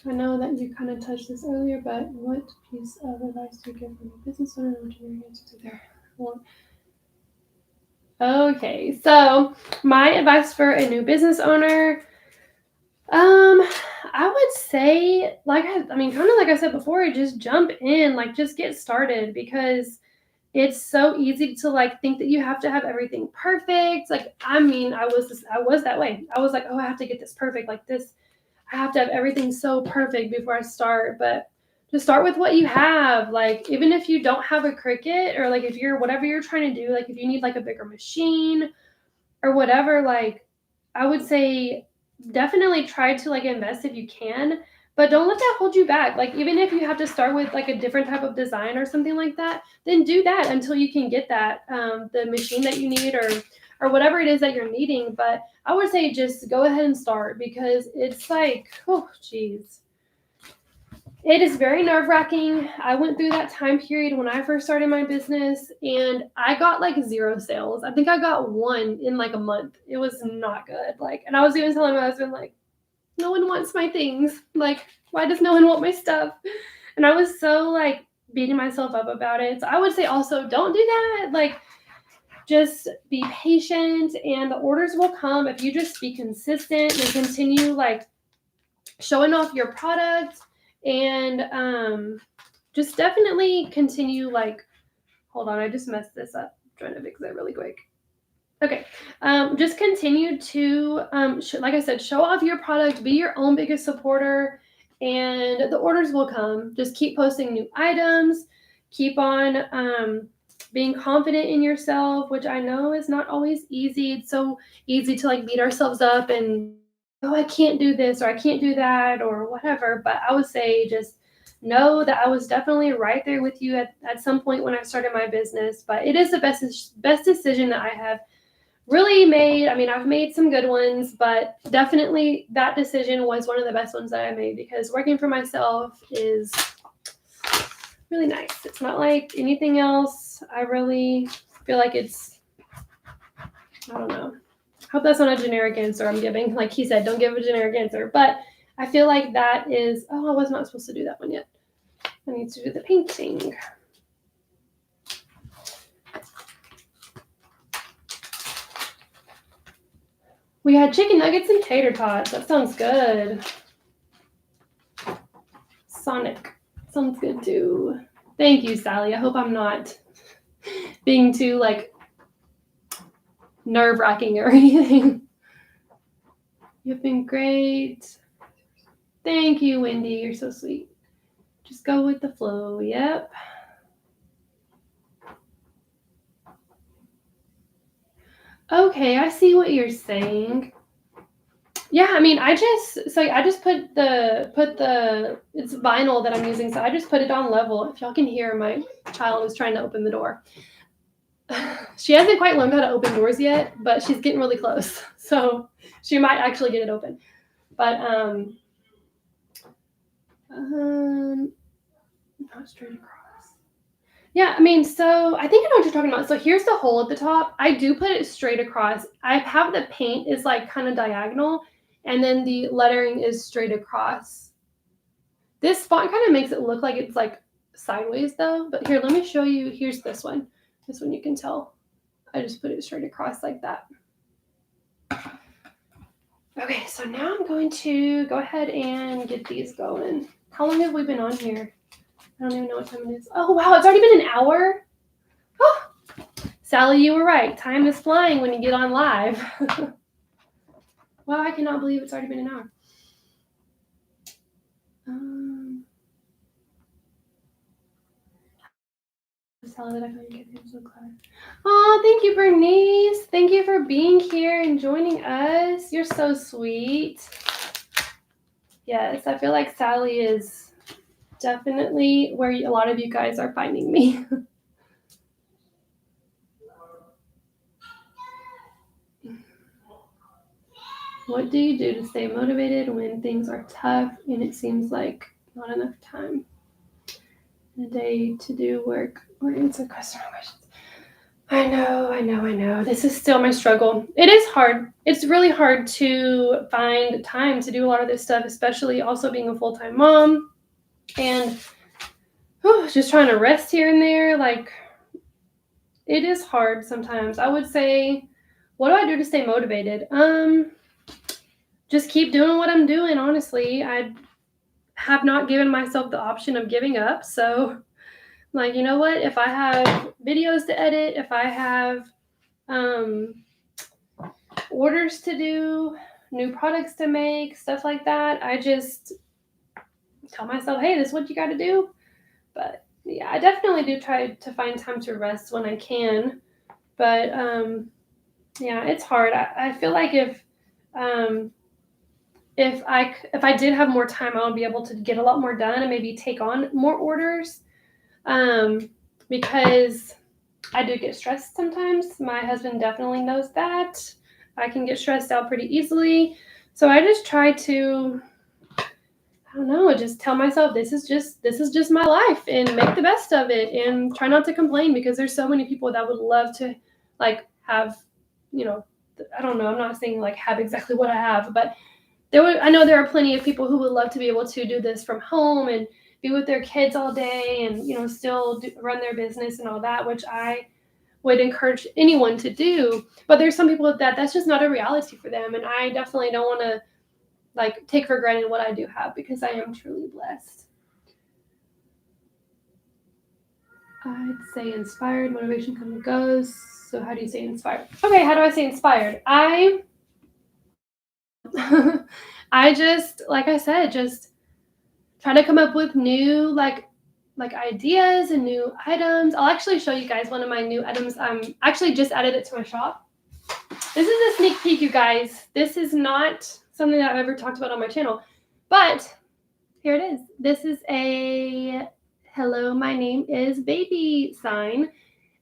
I know that you kind of touched this earlier, but what piece of advice do you give from a business owner and what are your answers there? Okay, so my advice for a new business owner, I would say, kind of like I said before, just jump in, like just get started, because it's so easy to like think that you have to have everything perfect. Like, I was that way. I was like, oh, I have to get this perfect, like this. I have to have everything so perfect before I start. But just start with what you have. Like, even if you don't have a Cricut, or like if you're whatever you're trying to do, like if you need like a bigger machine or whatever, like I would say definitely try to like invest if you can, but don't let that hold you back. Like, even if you have to start with like a different type of design or something like that, then do that until you can get that the machine that you need, or whatever it is that you're needing. But I would say just go ahead and start, because it's like, oh geez, it is very nerve-wracking. I went through that time period when I first started my business, and I got like 0 sales. I think I got 1 in like a month. It was not good. Like, and I was even telling my husband, like, no one wants my things. Like, why does no one want my stuff? And I was so like beating myself up about it. So I would say also don't do that. Like, just be patient and the orders will come if you just be consistent and continue like showing off your product. And just definitely continue like, hold on, I just messed this up. I'm trying to fix it really quick. Okay, just continue to, like I said, show off your product, be your own biggest supporter, and the orders will come. Just keep posting new items, keep on being confident in yourself, which I know is not always easy. It's so easy to like beat ourselves up and, oh, I can't do this or I can't do that or whatever. But I would say just know that I was definitely right there with you at some point when I started my business. But it is the best decision that I have really made. I mean, I've made some good ones, but definitely that decision was one of the best ones that I made, because working for myself is really nice. It's not like anything else. I really feel like it's, I don't know. I hope that's not a generic answer I'm giving. Like he said, don't give a generic answer. But I feel like that is, oh, I was not supposed to do that one yet. I need to do the painting. We had chicken nuggets and tater tots. That sounds good. Sonic. Sounds good too. Thank you, Sally. I hope I'm not being too like nerve-wracking or anything. You've been great. Thank you, Wendy. You're so sweet. Just go with the flow. Yep. Okay, I see what you're saying. Yeah, I mean, I just put the it's vinyl that I'm using, so I just put it on level. If y'all can hear, my child is trying to open the door. She hasn't quite learned how to open doors yet, but she's getting really close. So she might actually get it open. But not straight across. Yeah, I mean, so I think I know what you're talking about. So here's the hole at the top. I do put it straight across. I have the paint is like kind of diagonal, and then the lettering is straight across. This font kind of makes it look like it's like sideways though. But here, let me show you. Here's this one. This one you can tell. I just put it straight across like that. Okay, so now I'm going to go ahead and get these going. How long have we been on here? I don't even know what time it is. Oh, wow, it's already been an hour? Oh, Sally, you were right. Time is flying when you get on live. Wow, I cannot believe it's already been an hour. Sally, that I couldn't get him so clever. Oh, thank you, Bernice. Thank you for being here and joining us. You're so sweet. Yes, I feel like Sally is definitely where a lot of you guys are finding me. What do you do to stay motivated when things are tough and it seems like not enough time in a day to do work or answer customer questions? I know. This is still my struggle. It is hard. It's really hard to find time to do a lot of this stuff, especially also being a full-time mom and just trying to rest here and there. Like, it is hard sometimes. I would say, what do I do to stay motivated? Just keep doing what I'm doing, honestly. I have not given myself the option of giving up. So, like, you know what? If I have videos to edit, if I have orders to do, new products to make, stuff like that, I just tell myself, hey, this is what you got to do. But yeah, I definitely do try to find time to rest when I can. But yeah, it's hard. I feel like if I did have more time, I would be able to get a lot more done and maybe take on more orders. Because I do get stressed sometimes. My husband definitely knows that. I can get stressed out pretty easily. So I just try to, I don't know, just tell myself this is just my life and make the best of it and try not to complain, because there's so many people that would love to like have, I don't know, I'm not saying like have exactly what I have, but I know there are plenty of people who would love to be able to do this from home and be with their kids all day and, still run their business and all that, which I would encourage anyone to do. But there's some people that's just not a reality for them. And I definitely don't want to like take for granted what I do have, because I am truly blessed. I'd say inspired. Motivation comes and goes. So how do you say inspired? Okay, how do I say inspired? I just, like I said, just try to come up with new like ideas and new items. I'll actually show you guys one of my new items. Actually just added it to my shop. This is a sneak peek, you guys. This is not something that I've ever talked about on my channel, but here it is. This is a hello, my name is baby sign.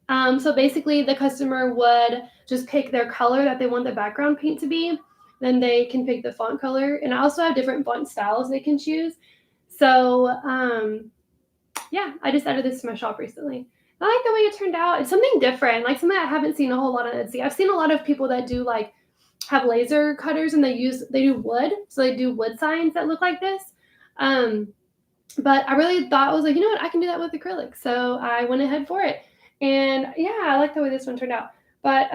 So basically the customer would just pick their color that they want the background paint to be. Then they can pick the font color. And I also have different font styles they can choose. So, yeah, I just added this to my shop recently. I like the way it turned out. It's something different, like something I haven't seen a whole lot on Etsy. I've seen a lot of people that do like have laser cutters and they do wood. So they do wood signs that look like this. But I really thought, I was like, you know what, I can do that with acrylic. So I went ahead for it. And yeah, I like the way this one turned out. But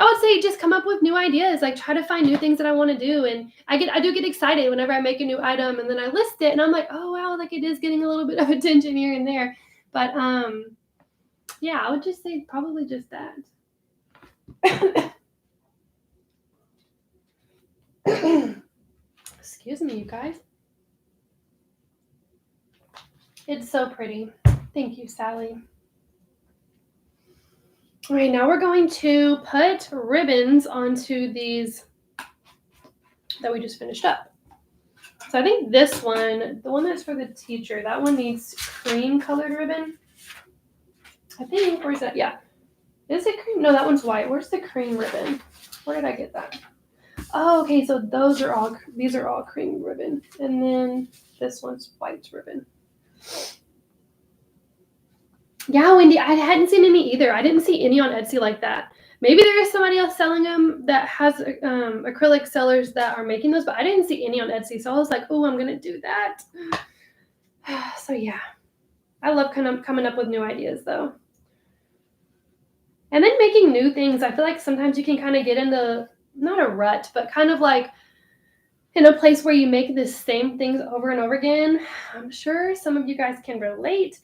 I would say just come up with new ideas, like try to find new things that I want to do. And I do get excited whenever I make a new item and then I list it and I'm like, oh wow, like it is getting a little bit of attention here and there. But yeah, I would just say probably just that. Excuse me, you guys. It's so pretty. Thank you, Sally. All right, now we're going to put ribbons onto these that we just finished up. So I think this one, the one that's for the teacher, that one needs cream colored ribbon. I think, where's that? Yeah. Is it cream? No, that one's white. Where's the cream ribbon? Where did I get that? Oh, okay, so these are all cream ribbon. And then this one's white ribbon. Yeah, Wendy, I hadn't seen any either. I didn't see any on Etsy like that. Maybe there is somebody else selling them that has acrylic sellers that are making those, but I didn't see any on Etsy. So I was like, oh, I'm going to do that. So yeah, I love kind of coming up with new ideas though. And then making new things. I feel like sometimes you can kind of get into, not a rut, but kind of like in a place where you make the same things over and over again. I'm sure some of you guys can relate.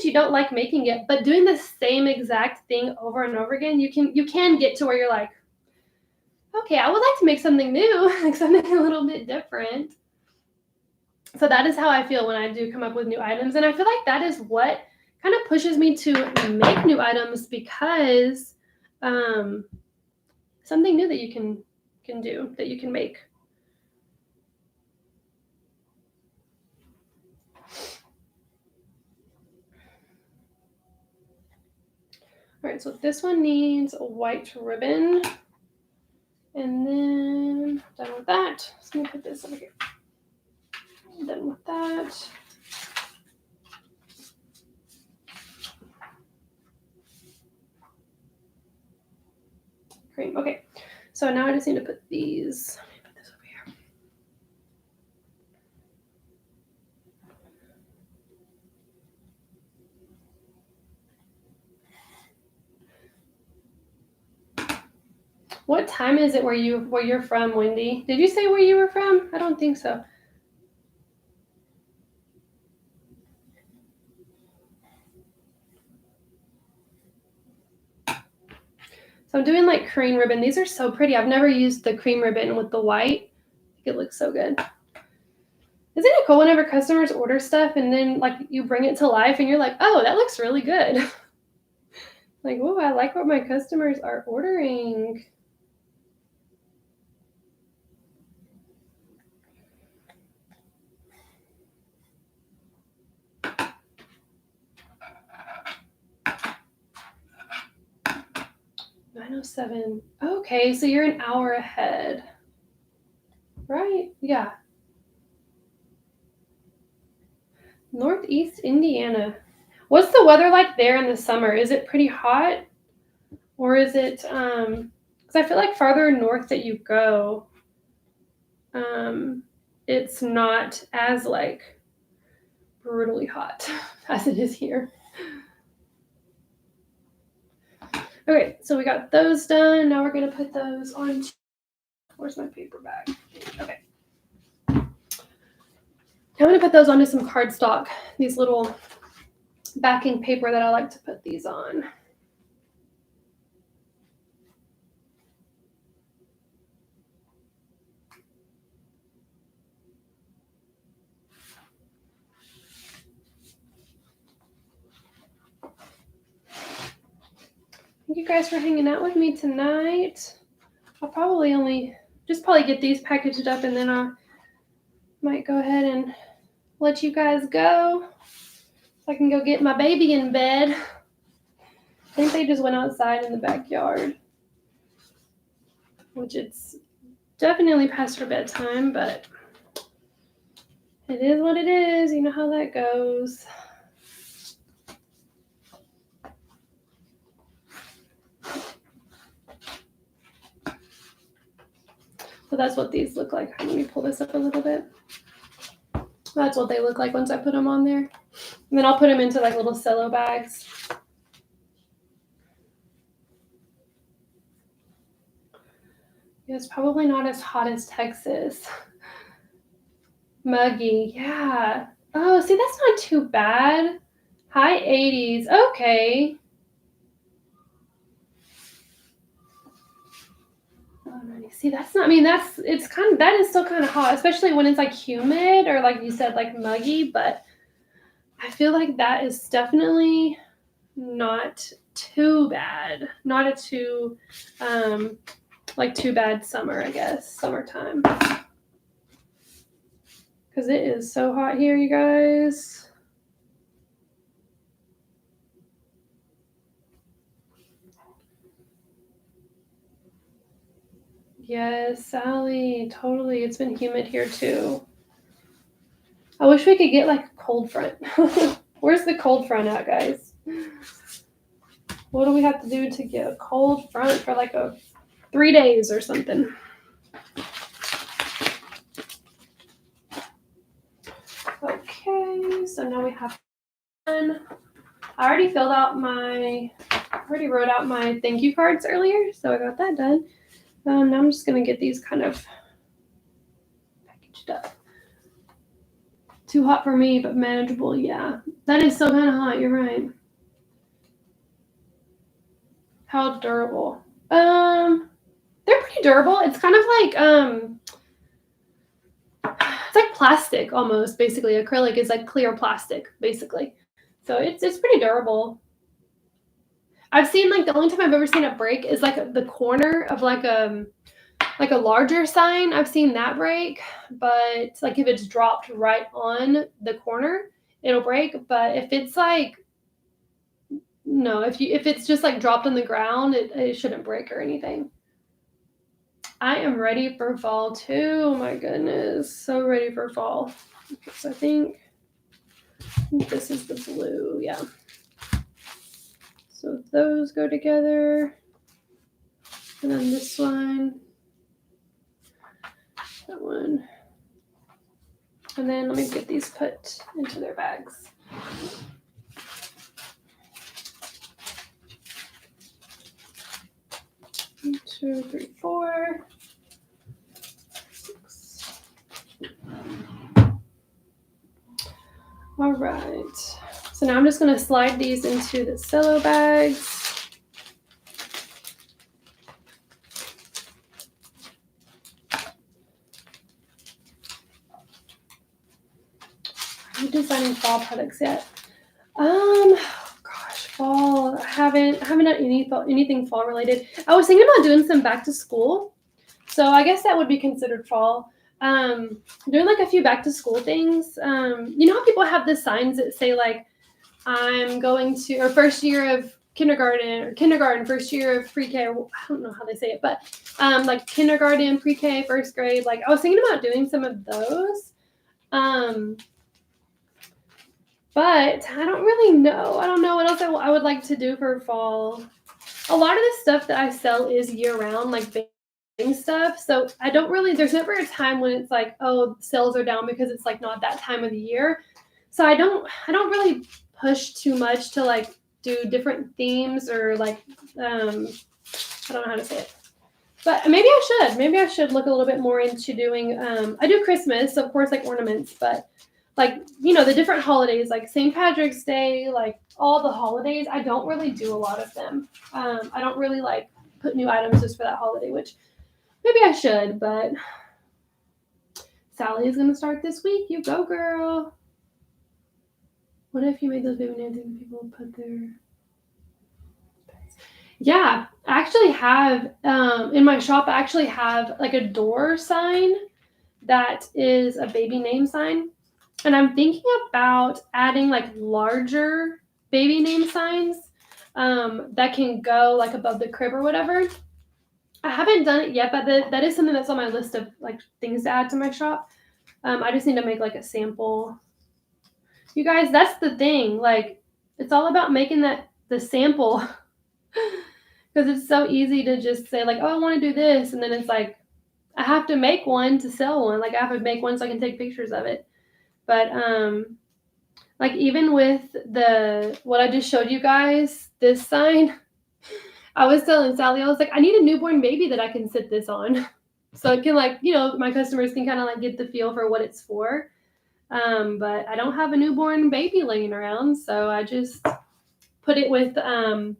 You don't like making it, but doing the same exact thing over and over again, you can get to where you're like, okay, I would like to make something new, like something a little bit different. So that is how I feel when I do come up with new items. And I feel like that is what kind of pushes me to make new items, because something new that you can do, that you can make. All right, so this one needs a white ribbon. And then done with that. So let me put this over here. Done with that. Cream. Okay, so now I just need to put these. Let me put this over here. What time is it where you're from, Wendy? Did you say where you were from? I don't think so. So I'm doing like cream ribbon. These are so pretty. I've never used the cream ribbon with the white. I think it looks so good. Isn't it cool whenever customers order stuff and then like you bring it to life and you're like, oh, that looks really good. Like, oh, I like what my customers are ordering. $9:07. Okay, so you're an hour ahead. Right? Yeah. Northeast Indiana. What's the weather like there in the summer? Is it pretty hot? Or is it because I feel like farther north that you go, it's not as like brutally hot as it is here. Okay, so we got those done. Now we're gonna put those on. Where's my paper bag? Okay. I'm gonna put those onto some cardstock, these little backing paper that I like to put these on. Thank you guys for hanging out with me tonight. I'll probably get these packaged up, and then I might go ahead and let you guys go so I can go get my baby in bed. I think they just went outside in the backyard, which it's definitely past her bedtime, but it is what it is. You know how that goes. So that's what these look like. Let me pull this up a little bit. That's what they look like once I put them on there. And then I'll put them into like little cello bags. It's probably not as hot as Texas. Muggy, yeah. Oh, see, that's not too bad. High 80s. Okay. Oh, 90. See, that's not, I mean, that is still kind of hot, especially when it's like humid or like you said, like muggy, but I feel like that is definitely not too bad. Not a too bad summer, I guess. Summertime. Because it is so hot here, you guys. Yes, Sally, totally. It's been humid here too. I wish we could get like a cold front. Where's the cold front at, guys? What do we have to do to get a cold front for like 3 days or something? Okay, so now we have one. I already wrote out my thank you cards earlier, so I got that done. Now I'm just gonna get these kind of packaged up. Too hot for me, but manageable. Yeah, that is so kind of hot. You're right. How durable? They're pretty durable. It's kind of like it's like plastic almost. Basically, acrylic is like clear plastic, basically. So it's pretty durable. I've seen like the only time I've ever seen it break is like the corner of like a larger sign. I've seen that break, but like if it's dropped right on the corner, it'll break. But if it's like no, if it's just like dropped on the ground, it shouldn't break or anything. I am ready for fall too. Oh my goodness, so ready for fall. So I think this is the blue, yeah. So those go together, and then this one, that one, and then let me get these put into their bags. One, 2, 3, 4, 6. All right. So now I'm just going to slide these into the cello bags. Are you designing fall products yet? Gosh, fall. I haven't done anything fall related. I was thinking about doing some back to school. So I guess that would be considered fall. Doing like a few back to school things. You know how people have the signs that say like, I'm going to, or first year of kindergarten, first year of pre-K, or I don't know how they say it, but like kindergarten, pre-K, first grade. Like I was thinking about doing some of those. But I don't really know. I don't know what else I would like to do for fall. A lot of the stuff that I sell is year round, like baking stuff. So I don't really, there's never a time when it's like, oh, sales are down because it's like not that time of the year. So I don't really push too much to like do different themes or like, I don't know how to say it. But maybe I should look a little bit more into doing, I do Christmas, of course, like ornaments, but like, you know, the different holidays, like St. Patrick's Day, like all the holidays, I don't really do a lot of them. I don't really like put new items just for that holiday, which maybe I should, but Sally is going to start this week. You go, girl. What if you made those baby names and people put their... Yeah, I actually have, in my shop, I actually have like a door sign that is a baby name sign. And I'm thinking about adding like larger baby name signs that can go like above the crib or whatever. I haven't done it yet, but that is something that's on my list of like things to add to my shop. I just need to make like a sample. You guys, that's the thing. Like, it's all about making the sample because it's so easy to just say like, oh, I want to do this, and then it's like I have to make one to sell one. Like I have to make one so I can take pictures of it. But like even with what I just showed you guys, this sign, I was telling Sally, I was like, I need a newborn baby that I can sit this on. So it can like, you know, my customers can kind of like get the feel for what it's for. But I don't have a newborn baby laying around. So I just put it with how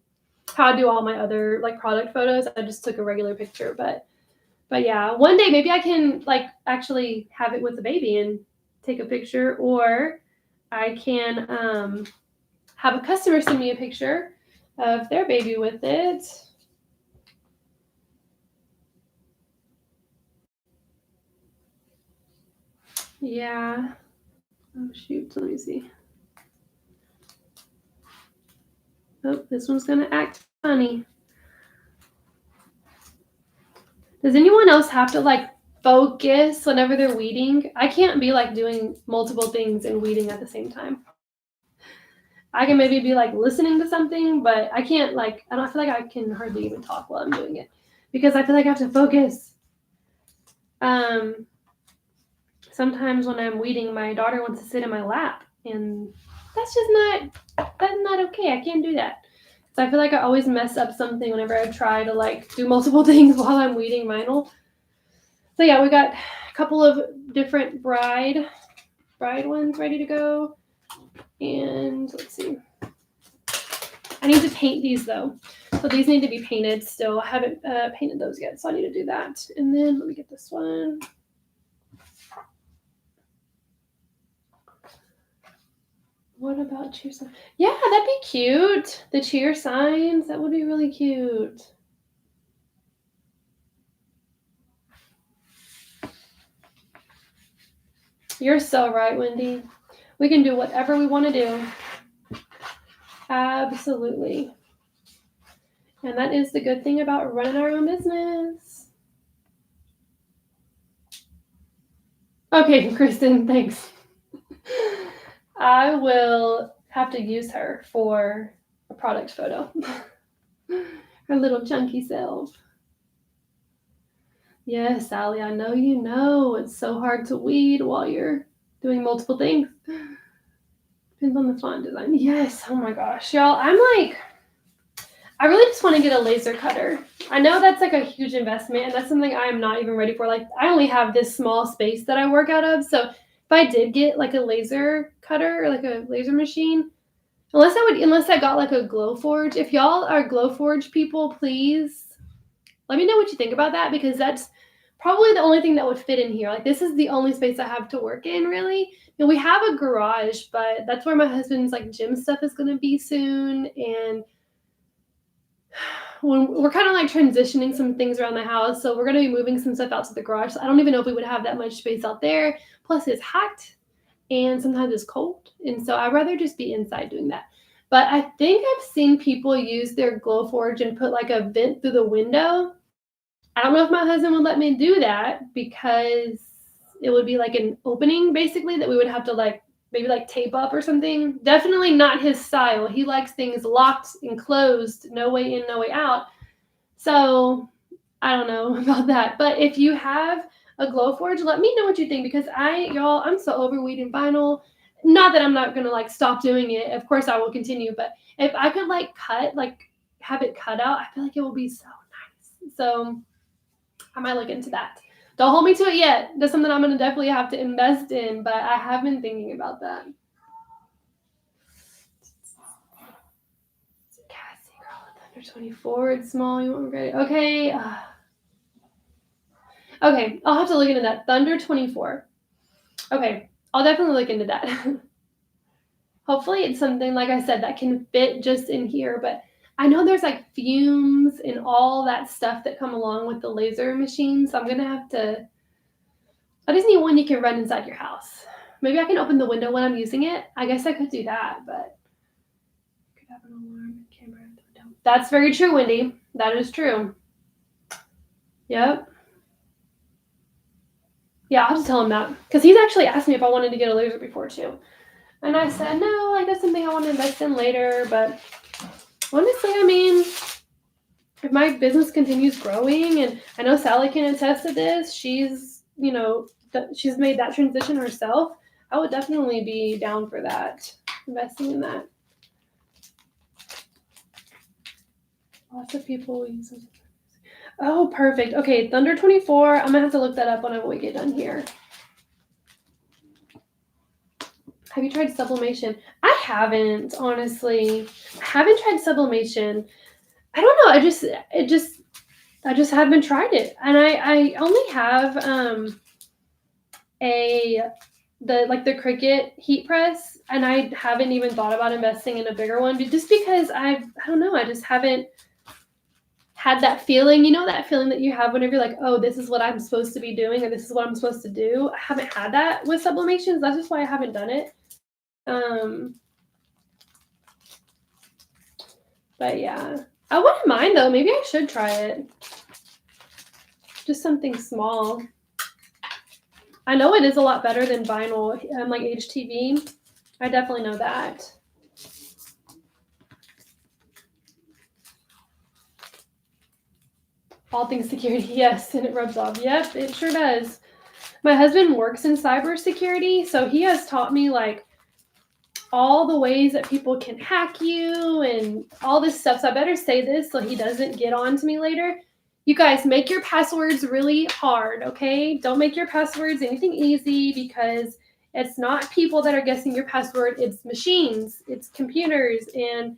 I do all my other like product photos. I just took a regular picture. But yeah, one day maybe I can like actually have it with the baby and take a picture, or I can have a customer send me a picture of their baby with it. Yeah. Oh, shoot. Let me see. Oh, this one's going to act funny. Does anyone else have to like focus whenever they're weeding? I can't be like doing multiple things and weeding at the same time. I can maybe be like listening to something, but I can't like, I don't feel like I can hardly even talk while I'm doing it because I feel like I have to focus. Sometimes when I'm weeding, my daughter wants to sit in my lap, and that's not okay. I can't do that. So I feel like I always mess up something whenever I try to like do multiple things while I'm weeding vinyl. So yeah, we got a couple of different bride ones ready to go. And let's see. I need to paint these though. So these need to be painted still. I haven't painted those yet, so I need to do that. And then let me get this one. What about cheer signs? Yeah, that'd be cute. The cheer signs, that would be really cute. You're so right, Wendy. We can do whatever we want to do. Absolutely. And that is the good thing about running our own business. Okay, Kristen, thanks. I will have to use her for a product photo. Her little chunky self. Yes, Sally, I know you know. It's so hard to weed while you're doing multiple things. Depends on the font design. Yes, oh my gosh. Y'all, I really just want to get a laser cutter. I know that's like a huge investment, and that's something I am not even ready for. Like, I only have this small space that I work out of, so if I did get like a laser cutter or like a laser machine, unless I got like a Glowforge. If y'all are Glowforge people, please let me know what you think about that, because that's probably the only thing that would fit in here. Like, this is the only space I have to work in, really. And we have a garage, but that's where my husband's like gym stuff is going to be soon. And when we're kind of like transitioning some things around the house, so we're going to be moving some stuff out to the garage. So I don't even know if we would have that much space out there. Plus, it's hot and sometimes it's cold, and so I'd rather just be inside doing that. But I think I've seen people use their Glowforge and put like a vent through the window. I don't know if my husband would let me do that, because it would be like an opening basically that we would have to like maybe like tape up or something. Definitely not his style. He likes things locked and closed, no way in, no way out. So I don't know about that. But if you have a Glowforge, let me know what you think, because I'm so over weeding vinyl. Not that I'm not gonna like stop doing it. Of course I will continue, but if I could like have it cut out, I feel like it will be so nice. So I might look into that. Don't hold me to it yet. That's something I'm gonna definitely have to invest in, but I have been thinking about that. Cassie, girl, Thunder 24. It's small. You want great? Okay. Okay, I'll have to look into that. Thunder 24. Okay, I'll definitely look into that. Hopefully it's something, like I said, that can fit just in here, but I know there's like fumes and all that stuff that come along with the laser machine, so I'm gonna have to. I just need one you can run inside your house. Maybe I can open the window when I'm using it. I guess I could do that, but could have an alarm camera at the window. That's very true, Wendy. That is true. Yep. Yeah, I'll have to tell him that, because he's actually asked me if I wanted to get a laser before too. And I said, no, like that's something I want to invest in later. But honestly, I mean, if my business continues growing, and I know Sally can attest to this, she's made that transition herself. I would definitely be down for that, investing in that. Lots of people use those. Oh, perfect. Okay, Thunder 24. I'm gonna have to look that up whenever we get done here. Have you tried sublimation? I haven't, honestly. I haven't tried sublimation. I don't know. I just haven't tried it. And I only have the Cricut heat press, and I haven't even thought about investing in a bigger one, just because I don't know, I just haven't had that feeling, that feeling that you have whenever you're like, oh, this is what I'm supposed to be doing, or this is what I'm supposed to do. I haven't had that with sublimations. That's just why I haven't done it. But yeah, I wouldn't mind though. Maybe I should try it. just something small. I know it is a lot better than vinyl, like HTV. I definitely know that. All things security, yes, and it rubs off. Yep, it sure does. My husband works in cybersecurity, so he has taught me like all the ways that people can hack you and all this stuff. So I better say this so he doesn't get on to me later. You guys, make your passwords really hard, okay? Don't make your passwords anything easy, because it's not people that are guessing your password. It's machines, it's computers, and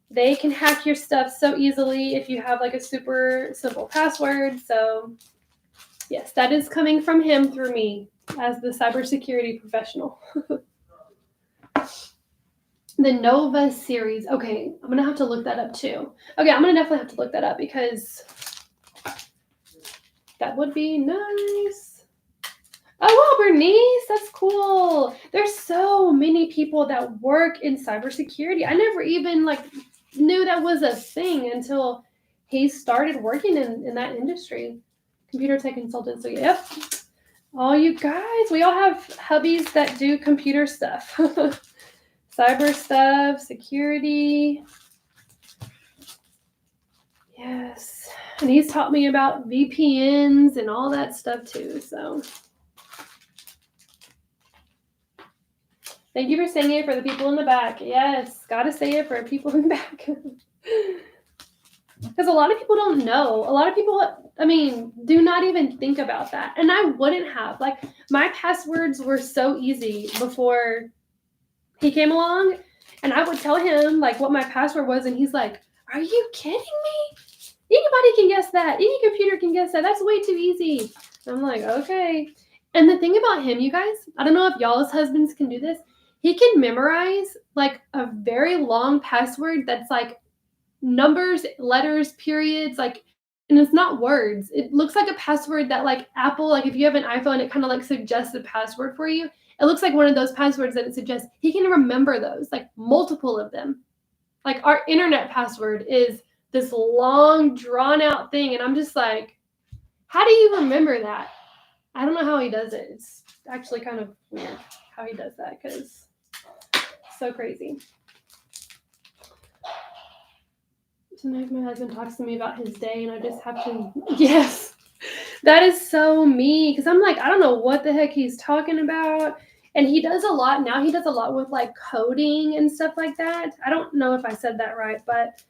they can hack your stuff so easily if you have like a super simple password. So yes, that is coming from him through me as the cybersecurity professional. The Nova series. Okay, I'm gonna have to look that up too. Okay, I'm gonna definitely have to look that up because that would be nice. Oh wow, Bernice, that's cool. There's so many people that work in cybersecurity. I never even like knew that was a thing until he started working in that industry. Computer tech consultant. So yep. All you guys, we all have hubbies that do computer stuff. Cyber stuff, security. Yes. And he's taught me about VPNs and all that stuff too. So thank you for saying it for the people in the back. Yes, gotta say it for people in the back. Because a lot of people don't know. A lot of people, do not even think about that. And I wouldn't have. Like, my passwords were so easy before he came along, and I would tell him like what my password was, and he's like, "Are you kidding me? Anybody can guess that. Any computer can guess that. That's way too easy." And I'm like, okay. And the thing about him, you guys, I don't know if y'all as husbands can do this. He can memorize like a very long password that's like numbers, letters, periods, like, and it's not words. It looks like a password that like Apple, like if you have an iPhone, it kind of like suggests the password for you. It looks like one of those passwords that it suggests. He can remember those, like multiple of them. Like our internet password is this long, drawn out thing. And I'm just like, how do you remember that? I don't know how he does it. It's actually kind of weird how he does that, because so crazy. Sometimes my husband talks to me about his day and I just have to, yes, that is so me. Because I'm like, I don't know what the heck he's talking about. And he does a lot now. He does a lot with like coding and stuff like that. I don't know if I said that right, but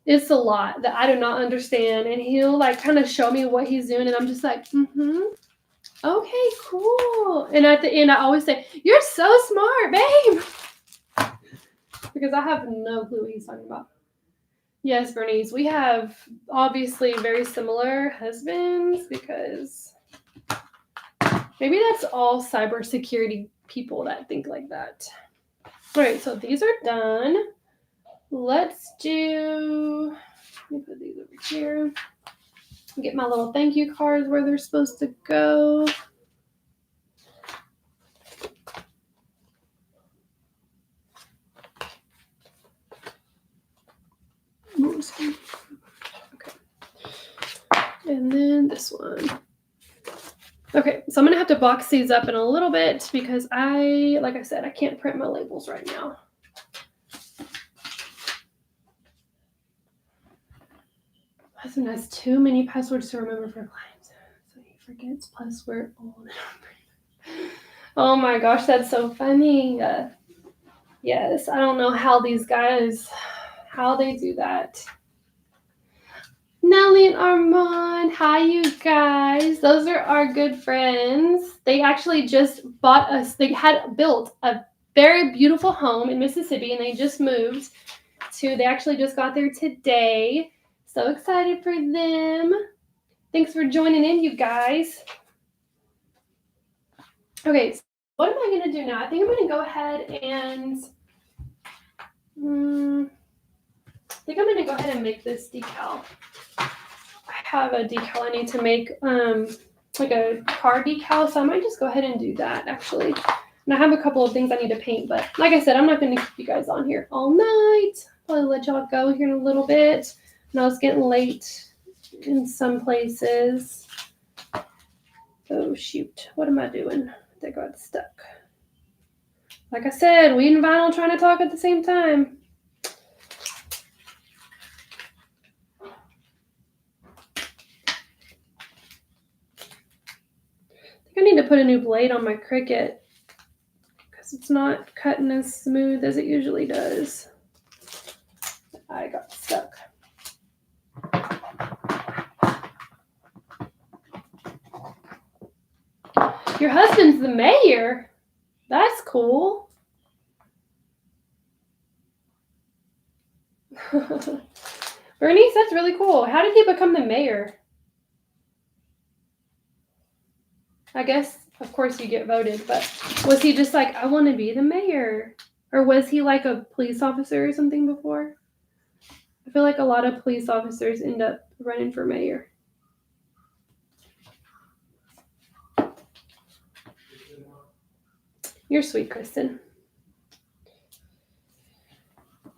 it's a lot that I do not understand. And he'll like kind of show me what he's doing. And I'm just like, okay, cool. And at the end, I always say, "You're so smart, babe." Because I have no clue what he's talking about. Yes, Bernice, we have obviously very similar husbands, because maybe that's all cybersecurity people that think like that. All right, so these are done. Let's do, let me put these over here. Get my little thank you cards where they're supposed to go. Okay. And then this one. Okay, so I'm going to have to box these up in a little bit because like I said, I can't print my labels right now. My husband has too many passwords to remember for clients, so he forgets password. Oh my gosh, that's so funny. Yes, I don't know how these guys, how they do that. Nellie and Armand, hi you guys. Those are our good friends. They actually just bought us, they had built a very beautiful home in Mississippi, and they just moved they actually just got there today. So excited for them. Thanks for joining in, you guys. Okay, so what am I going to do now? I think I'm going to go ahead and make this decal. I have a decal I need to make, like a car decal, so I might just go ahead and do that, actually. And I have a couple of things I need to paint, but like I said, I'm not going to keep you guys on here all night. I'll let y'all go here in a little bit. No, it's getting late. in some places. Oh shoot, what am I doing? They got stuck. Like I said, weed and vinyl trying to talk at the same time. I think I need to put a new blade on my Cricut because it's not cutting as smooth as it usually does. I got stuck. Your husband's the mayor? That's cool. Bernice, that's really cool. How did he become the mayor? I guess, of course, you get voted, but was he just like, I want to be the mayor? Or was he like a police officer or something before? I feel like a lot of police officers end up running for mayor. You're sweet, Kristen.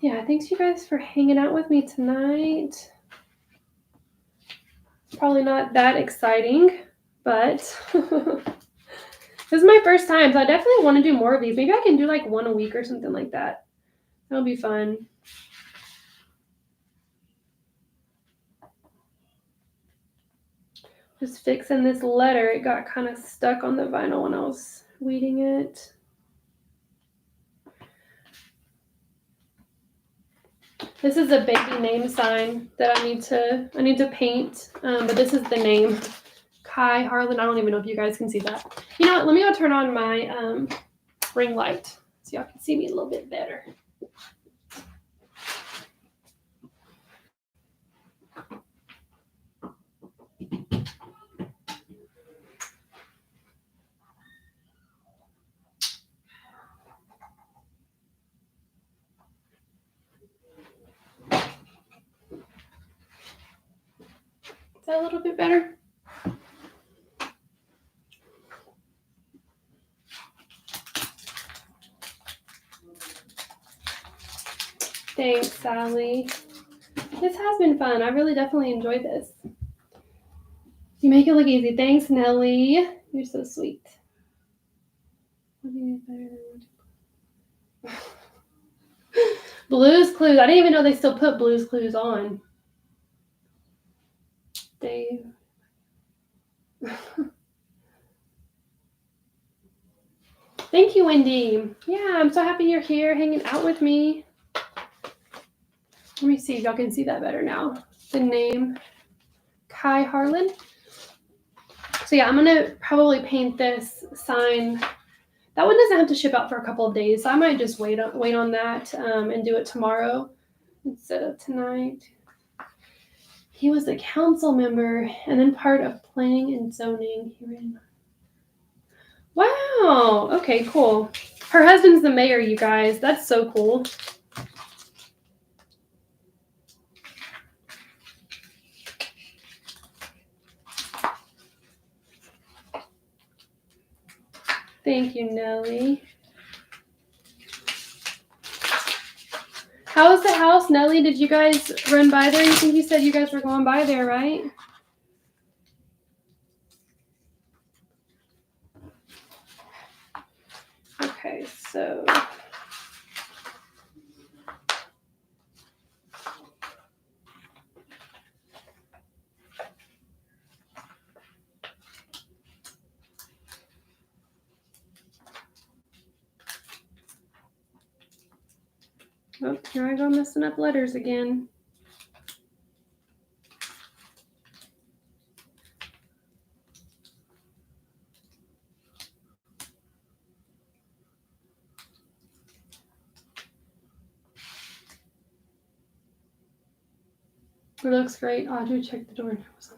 Yeah, thanks you guys for hanging out with me tonight. Probably not that exciting, but this is my first time, so I definitely want to do more of these. Maybe I can do like one a week or something like that. That'll be fun. Just fixing this letter. It got kind of stuck on the vinyl when I was weeding it. This is a baby name sign that I need to paint, but this is the name, Kai Harlan. I don't even know if you guys can see that. You know what? Let me go turn on my ring light so y'all can see me a little bit better. Is that a little bit better? Thanks, Sally. This has been fun. I really definitely enjoyed this. You make it look easy. Thanks, Nellie. You're so sweet. Blue's Clues. I didn't even know they still put Blue's Clues on. Dave. Thank you, Wendy. Yeah, I'm so happy you're here hanging out with me. Let me see if y'all can see that better now. The name, Kai Harlan. So yeah, I'm gonna probably paint this sign. That one doesn't have to ship out for a couple of days, so I might just wait on that and do it tomorrow instead of tonight. He was a council member and then part of planning and zoning. He ran. Wow. Okay, cool. Her husband's the mayor, you guys. That's so cool. Thank you, Nellie. How is the house, Nellie? Did you guys run by there? You think you said you guys were going by there, right? Okay, so oh, here I go messing up letters again. It looks great. Audrey checked the door and it was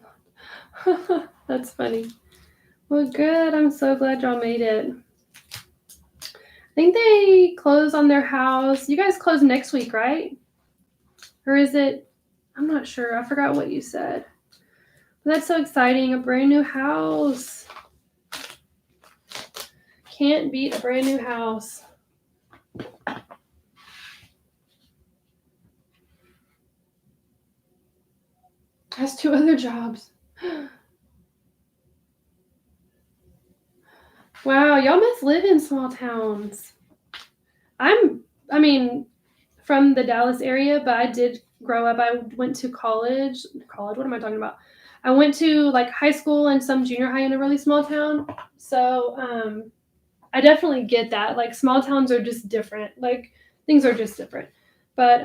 unlocked. That's funny. Well, good. I'm so glad y'all made it. I think they close on their house. You guys close next week, right? Or is it? I'm not sure. I forgot what you said. But that's so exciting. A brand new house. Can't beat a brand new house. Has 2 other jobs. Wow, y'all must live in small towns. I mean, from the Dallas area, but I did grow up. I went to college. College, what am I talking about? I went to like high school and some junior high in a really small town. So I definitely get that. Like small towns are just different. Like things are just different. But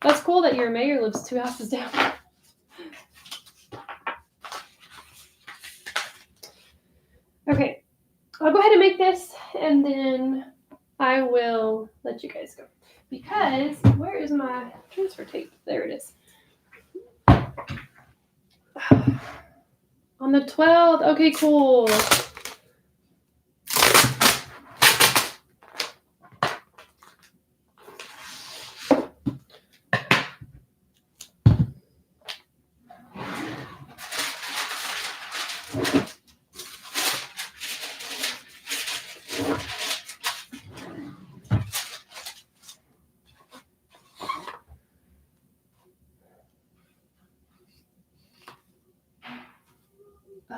that's cool that your mayor lives 2 houses down. Okay, I'll go ahead and make this and then I will let you guys go. Because where is my transfer tape? There it is. On the 12th. Okay, cool.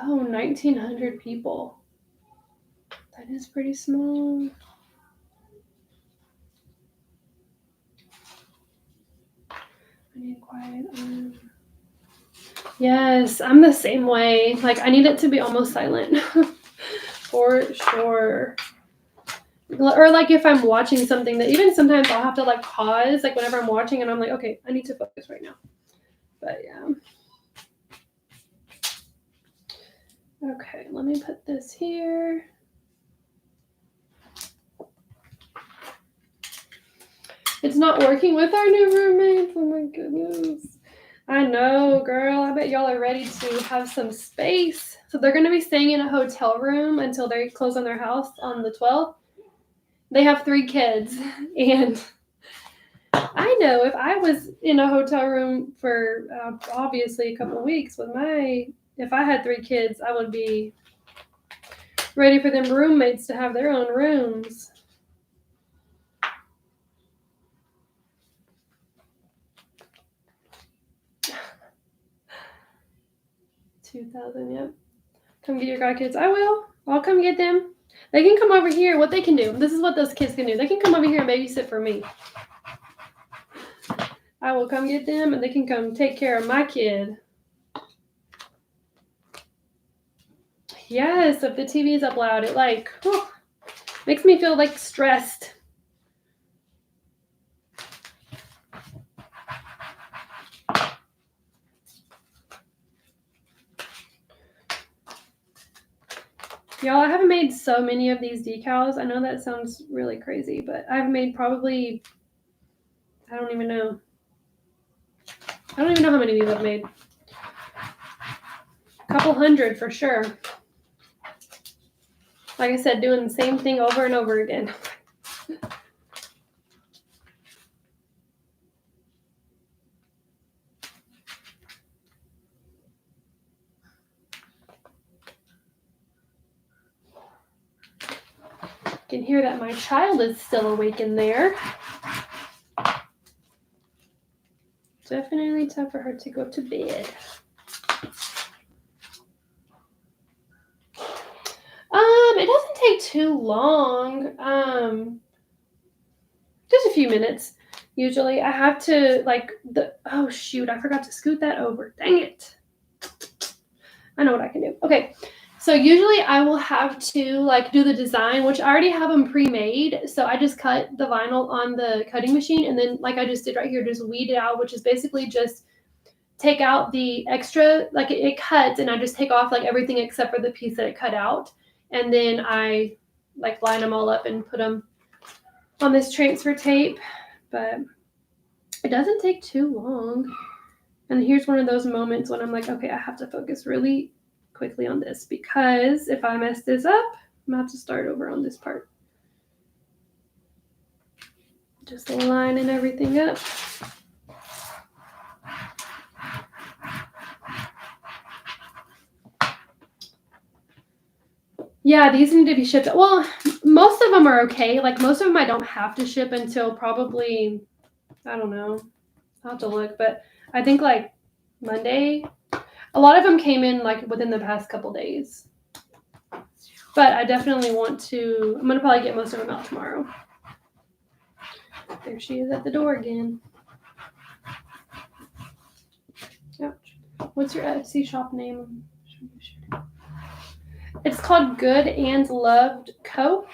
Oh, 1,900 people. That is pretty small. I need quiet. Yes, I'm the same way. Like, I need it to be almost silent. For sure. Or like if I'm watching something that even sometimes I'll have to like pause, like whenever I'm watching and I'm like, okay, I need to focus right now. But yeah. Okay, let me put this here. It's not working with our new roommates. Oh my goodness. I know, girl. I bet y'all are ready to have some space. So they're going to be staying in a hotel room until they close on their house on the 12th. They have 3 kids. And I know if I was in a hotel room for obviously a couple of weeks with if I had 3 kids, I would be ready for them roommates to have their own rooms. 2,000, yep. Come get your godkids. I will. I'll come get them. They can come over here. What they can do, this is what those kids can do. They can come over here and babysit for me. I will come get them and they can come take care of my kid. Yes, if the TV is up loud, it like makes me feel like stressed. Y'all, I haven't made so many of these decals. I know that sounds really crazy, but I've made probably, I don't even know how many of these I've made. A couple hundred for sure. Like I said, doing the same thing over and over again. You can hear that my child is still awake in there. Definitely time for her to go to bed. It doesn't take too long. Just a few minutes. Usually I have to oh shoot, I forgot to scoot that over. Dang it. I know what I can do. Okay. So usually I will have to do the design, which I already have them pre-made. So I just cut the vinyl on the cutting machine and then like I just did right here, just weed it out, which is basically just take out the extra, it cuts and I just take off everything except for the piece that it cut out. And then I line them all up and put them on this transfer tape. But it doesn't take too long. And here's one of those moments when I'm like, okay, I have to focus really quickly on this because if I mess this up, I'm going to have to start over on this part. Just lining everything up. Yeah, these need to be shipped. Well, most of them are okay. Most of them I don't have to ship until probably, I don't know. I'll have to look. But I think Monday. A lot of them came in like within the past couple days. But I definitely want to, I'm going to probably get most of them out tomorrow. There she is at the door again. Ouch. What's your Etsy shop name? It's called Good and Loved Co.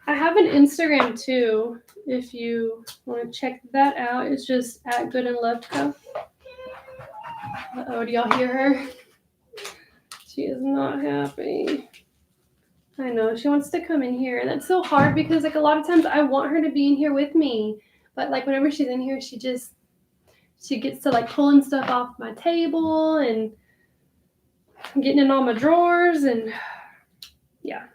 I have an Instagram too, if you want to check that out. It's just at Good and Loved Co. Uh-oh, do y'all hear her? She is not happy. I know, she wants to come in here. And that's so hard because like a lot of times I want her to be in here with me. But like whenever she's in here, she gets to like pulling stuff off my table and getting in all my drawers and yeah.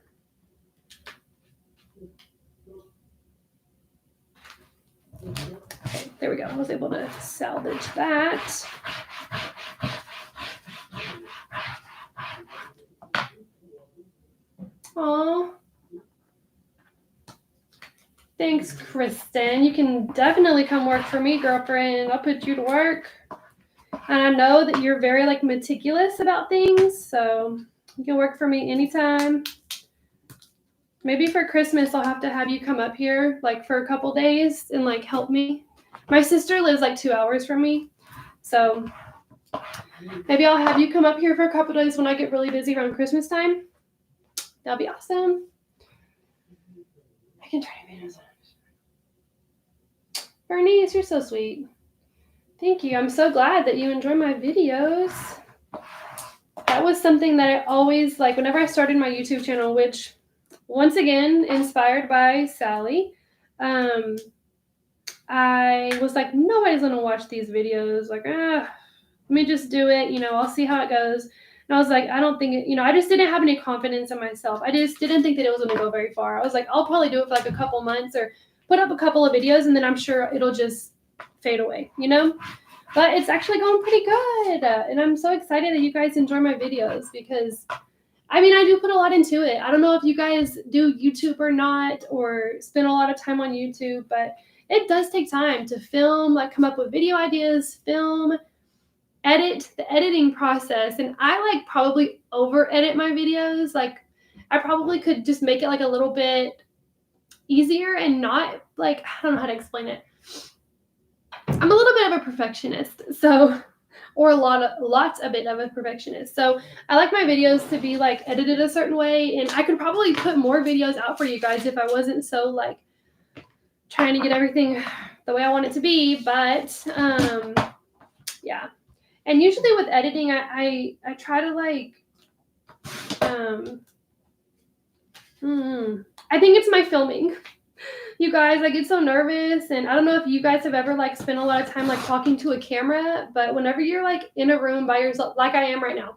Okay, there we go. I was able to salvage that. Aw. Thanks, Kristen. You can definitely come work for me, girlfriend. I'll put you to work. And I know that you're very like meticulous about things, so you can work for me anytime. Maybe for Christmas, I'll have to have you come up here like for a couple days and like help me. My sister lives like 2 hours from me, so maybe I'll have you come up here for a couple days when I get really busy around Christmas time. That'll be awesome. I can try to videos. Bernice, you're so sweet. Thank you. I'm so glad that you enjoy my videos. That was something that I always like whenever I started my YouTube channel, which once again, inspired by Sally. I was like, nobody's going to watch these videos. Like, let me just do it. You know, I'll see how it goes. And I was like, I don't think it, you know, I just didn't have any confidence in myself. I just didn't think that it was going to go very far. I was like, I'll probably do it for like a couple months or put up a couple of videos and then I'm sure it'll just fade away, you know? But it's actually going pretty good. And I'm so excited that you guys enjoy my videos because, I mean, I do put a lot into it. I don't know if you guys do YouTube or not or spend a lot of time on YouTube, but it does take time to film, like come up with video ideas, film, edit, the editing process. And I like probably over edit my videos. Like I probably could just make it like a little bit easier and not like, I don't know how to explain it. I'm a little bit of a perfectionist, so, or lots a bit of a perfectionist. So I like my videos to be like edited a certain way, and I could probably put more videos out for you guys if I wasn't so like trying to get everything the way I want it to be. But yeah. And usually with editing, I try to like I think it's my filming. You guys, I get so nervous, and I don't know if you guys have ever like spent a lot of time like talking to a camera, but whenever you're like in a room by yourself, like I am right now,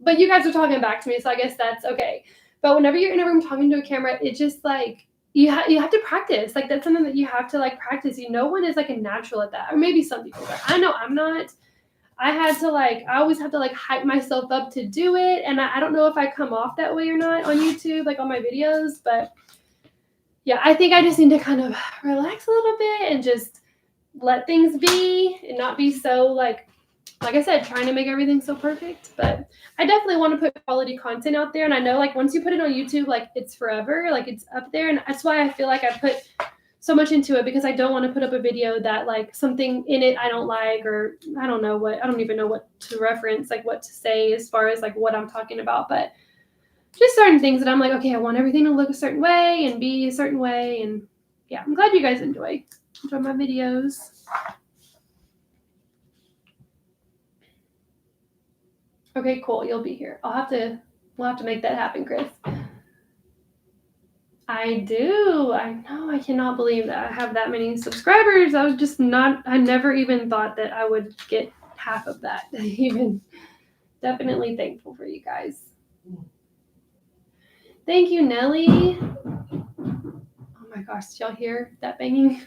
but you guys are talking back to me, so I guess that's okay. But whenever you're in a room talking to a camera, it just like you have to practice. Like that's something that you have to like practice. No one is like a natural at that, or maybe some people, but I know I'm not. I always have to like hype myself up to do it, and I don't know if I come off that way or not on YouTube, like on my videos, but. Yeah, I think I just need to kind of relax a little bit and just let things be and not be so like I said, trying to make everything so perfect. But I definitely want to put quality content out there. And I know like once you put it on YouTube, like it's forever, like it's up there. And that's why I feel like I put so much into it because I don't want to put up a video that like something in it I don't like, or I don't even know what to reference, like what to say as far as like what I'm talking about. But just certain things that I'm like, okay, I want everything to look a certain way and be a certain way. And yeah, I'm glad you guys enjoy my videos. Okay, cool. You'll be here. We'll have to make that happen, Chris. I do. I know. I cannot believe that I have that many subscribers. I never even thought that I would get half of that. Even definitely thankful for you guys. Thank you, Nelly. Oh my gosh, did y'all hear that banging?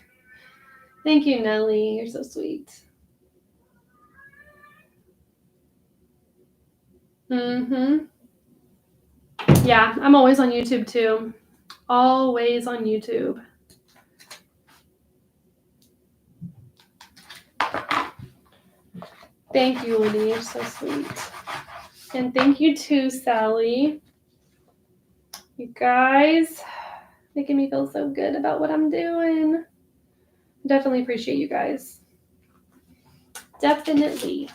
Thank you, Nelly. You're so sweet. Yeah, I'm always on YouTube too. Always on YouTube. Thank you, Winnie. You're so sweet. And thank you too, Sally. You guys making me feel so good about what I'm doing. Definitely appreciate you guys. Definitely.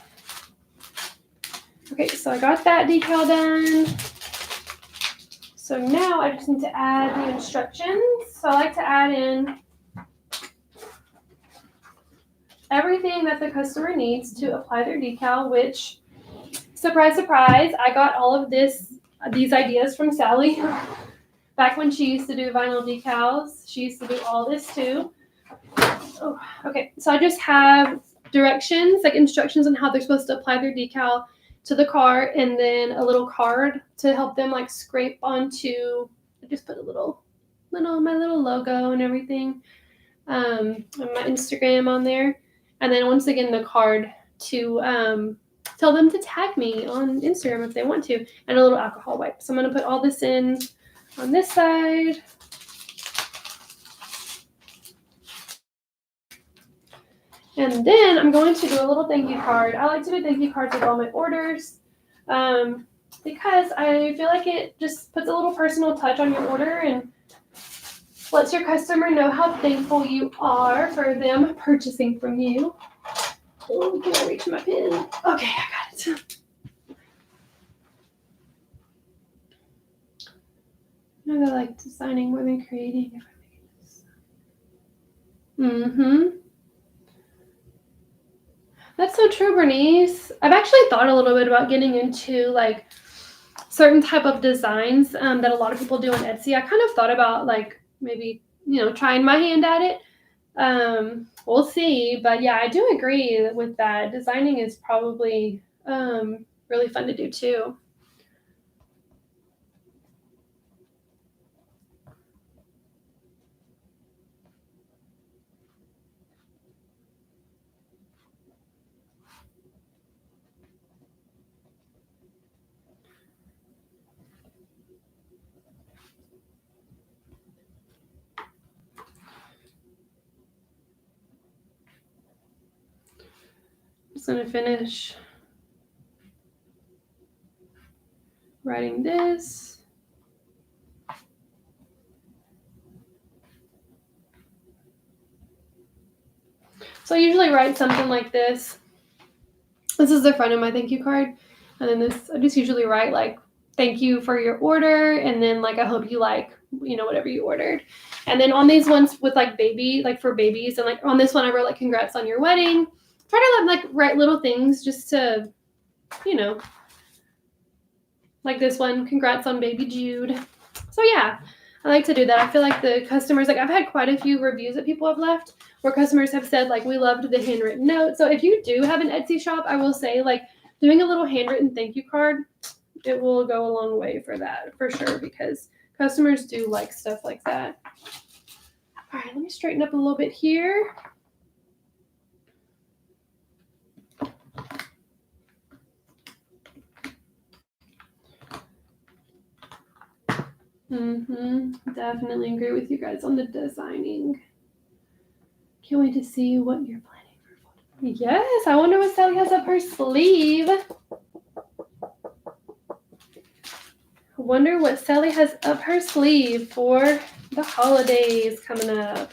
Okay, so I got that decal done. So now I just need to add the instructions. So I like to add in everything that the customer needs to apply their decal, which, surprise, surprise, I got all of these ideas from Sally. Back when she used to do vinyl decals, she used to do all this too. Oh, okay, so I just have directions, like instructions on how they're supposed to apply their decal to the car, and then a little card to help them like scrape onto. I just put a little my little logo and everything, and my Instagram on there, and then once again the card to tell them to tag me on Instagram if they want to, and a little alcohol wipe. So I'm gonna put all this in on this side. And then I'm going to do a little thank you card. I like to do thank you cards with all my orders because I feel like it just puts a little personal touch on your order and lets your customer know how thankful you are for them purchasing from you. Oh, can I reach my pen? Okay, I got it. I like designing more than creating. That's so true, Bernice. I've actually thought a little bit about getting into like certain type of designs that a lot of people do on Etsy. I kind of thought about like maybe, trying my hand at it. We'll see. But yeah, I do agree with that. Designing is probably really fun to do too. Just gonna finish writing this. So I usually write something like this. This is the front of my thank you card. And then this, I just usually write like, thank you for your order. And then like, I hope you like, whatever you ordered. And then on these ones with like baby, like for babies, and like on this one, I wrote like, congrats on your wedding. Try to like write little things just to, like this one, congrats on baby Jude. So yeah, I like to do that. I feel like the customers, like I've had quite a few reviews that people have left where customers have said like, we loved the handwritten note. So if you do have an Etsy shop, I will say like doing a little handwritten thank you card, it will go a long way for that for sure, because customers do like stuff like that. All right, let me straighten up a little bit here. Definitely agree with you guys on the designing. Can't wait to see what you're planning for. Yes, I wonder what Sally has up her sleeve. Wonder what Sally has up her sleeve for the holidays coming up.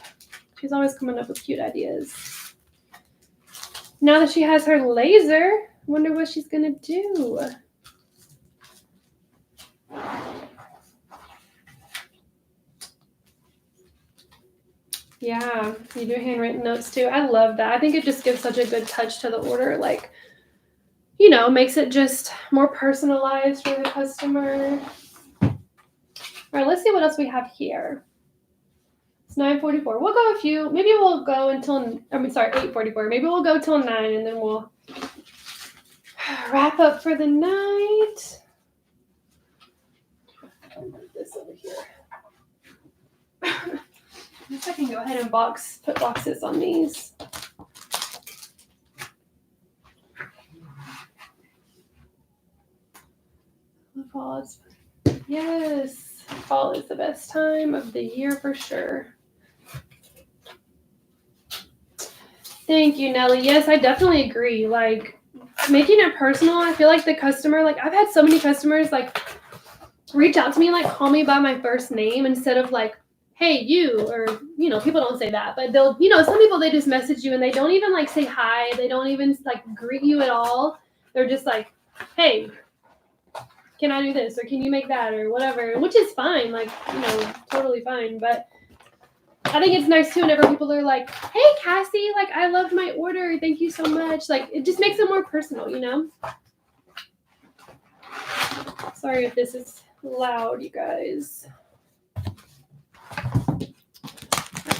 She's always coming up with cute ideas. Now that she has her laser, wonder what she's gonna do. Yeah, you do handwritten notes too. I love that. I think it just gives such a good touch to the order. Like, makes it just more personalized for the customer. All right, let's see what else we have here. It's 9:44. We'll go a few. Maybe we'll go until, 8:44. Maybe we'll go till 9 and then we'll wrap up for the night. I'll put this over here. I guess I can go ahead and put boxes on these. Yes, fall is the best time of the year for sure. Thank you, Nellie. Yes, I definitely agree. Like, making it personal. I feel like the customer, like I've had so many customers like reach out to me, like call me by my first name instead of like, hey, you, or, you know, people don't say that, but they'll, you know, some people, they just message you and they don't even like say hi. They don't even like greet you at all. They're just like, hey, can I do this? Or can you make that? Or whatever, which is fine. Like, you know, totally fine. But I think it's nice too whenever people are like, hey, Cassie, like, I loved my order. Thank you so much. Like, it just makes it more personal, you know? Sorry if this is loud, you guys.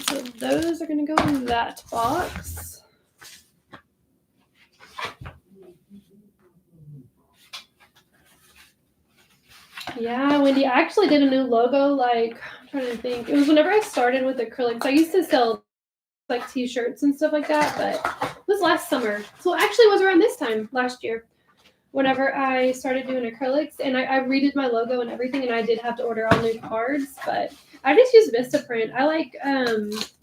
So those are going to go in that box. Yeah, Wendy, I actually did a new logo, like, I'm trying to think. It was whenever I started with acrylics. I used to sell like t-shirts and stuff like that, but it was last summer. So actually it was around this time last year whenever I started doing acrylics, and I redid my logo and everything, and I did have to order all new cards, but I just used Vistaprint. I like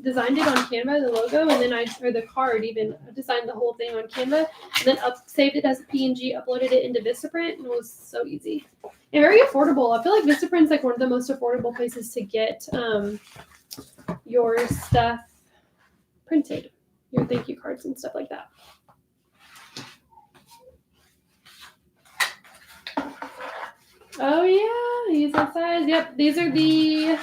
designed it on Canva, the logo, and then or the card even, I designed the whole thing on Canva, and then saved it as a PNG, uploaded it into Vistaprint, and it was so easy. And very affordable. I feel like Vistaprint's like one of the most affordable places to get your stuff printed, your thank you cards and stuff like that. Oh yeah, use that size. Yep, these are the,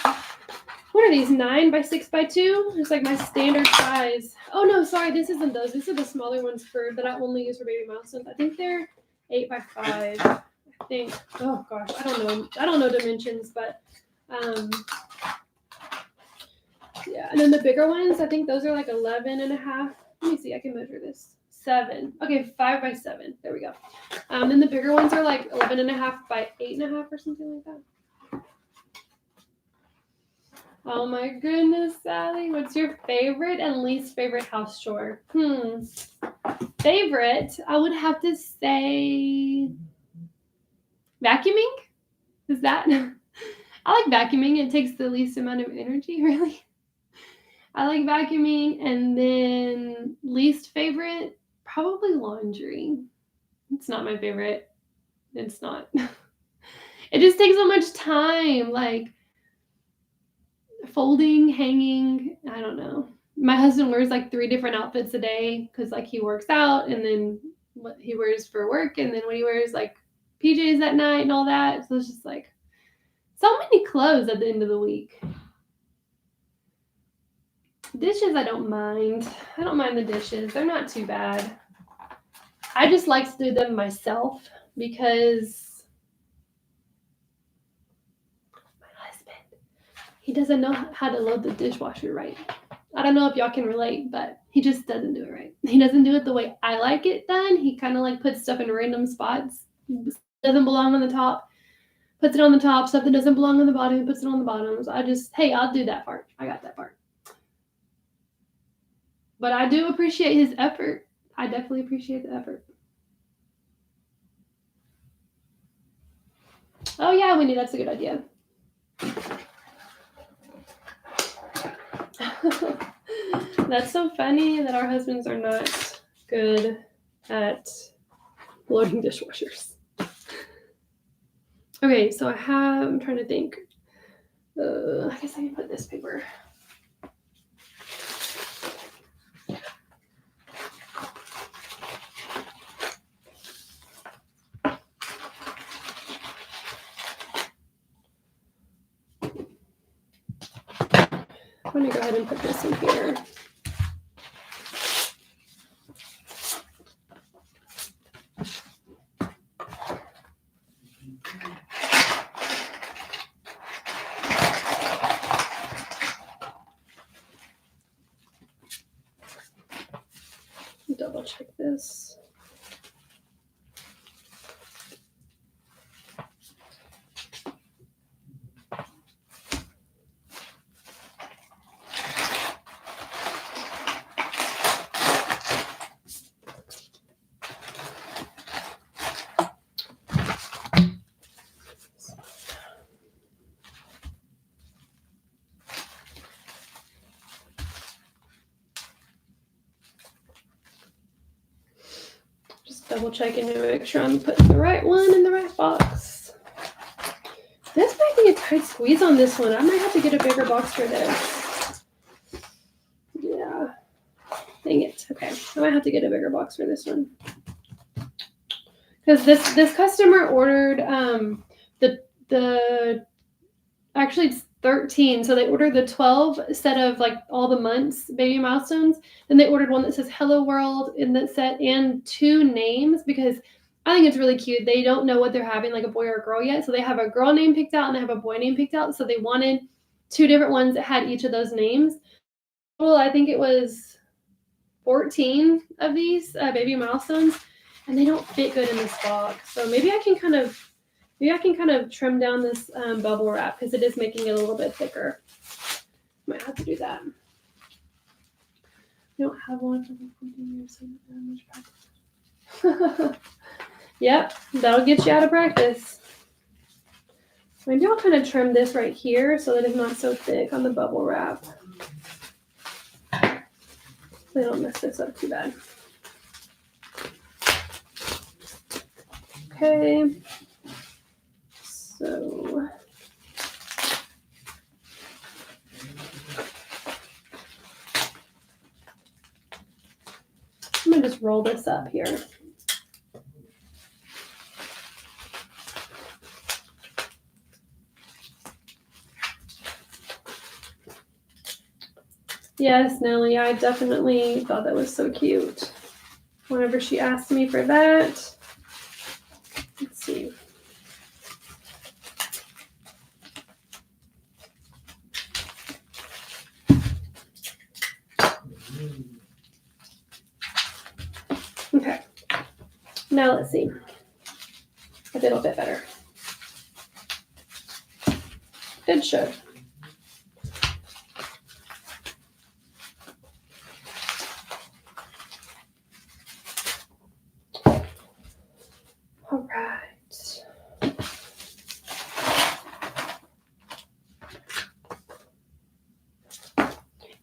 what are these, 9 by 6 by 2? It's like my standard size. Oh no, sorry, this isn't those. These are the smaller ones that I only use for baby milestones. I think they're 8 by 5. I think. Oh gosh, I don't know. I don't know dimensions, but yeah. And then the bigger ones, I think those are like 11 and a half. Let me see. I can measure this. 7. Okay, 5 by 7. There we go. Then the bigger ones are like 11 and a half by 8 and a half or something like that. Oh my goodness, Sally. What's your favorite and least favorite house chore? Favorite, I would have to say vacuuming. Is that? I like vacuuming. It takes the least amount of energy, really. I like vacuuming. And then least favorite, probably laundry. It's not my favorite. It's not. It just takes so much time. Like folding, hanging, I don't know. My husband wears like 3 different outfits a day because like he works out, and then what he wears for work, and then when he wears like PJs at night and all that. So it's just like so many clothes at the end of the week. Dishes, I don't mind. I don't mind the dishes. They're not too bad. I just like to do them myself because my husband, he doesn't know how to load the dishwasher right. I don't know if y'all can relate, but he just doesn't do it right. He doesn't do it the way I like it done. He kind of like puts stuff in random spots. Doesn't belong on the top, puts it on the top. Stuff that doesn't belong on the bottom, puts it on the bottom. So hey, I'll do that part. I got that part. But I do appreciate his effort. I definitely appreciate the effort. Oh yeah, Wendy, that's a good idea. That's so funny that our husbands are not good at loading dishwashers. Okay, so I'm trying to think. I guess I can put this paper. I'm going to go ahead and put this in here. Double check this. double checking to make sure I'm putting the right one in the right box. This might be a tight squeeze on this one. I might have to get a bigger box for this. Yeah. Dang it. Okay. I might have to get a bigger box for this one. Because this customer ordered the actually it's 13. So they ordered the 12 set of like all the months baby milestones. Then they ordered one that says Hello World in that set and 2 names because I think it's really cute. They don't know what they're having, like a boy or a girl yet. So they have a girl name picked out and they have a boy name picked out. So they wanted 2 different ones that had each of those names. Well, I think it was 14 of these baby milestones, and they don't fit good in this box. So maybe I can kind of trim down this bubble wrap because it is making it a little bit thicker. Might have to do that. We don't have one for 14 years, so not much practice. Yep, that'll get you out of practice. Maybe I'll kind of trim this right here so that it's not so thick on the bubble wrap. So I don't mess this up too bad. Okay. So I'm gonna just roll this up here. Yes, Nellie, I definitely thought that was so cute. Whenever she asked me for that, let's see. Okay, now let's see. A little bit better. Good show. All right.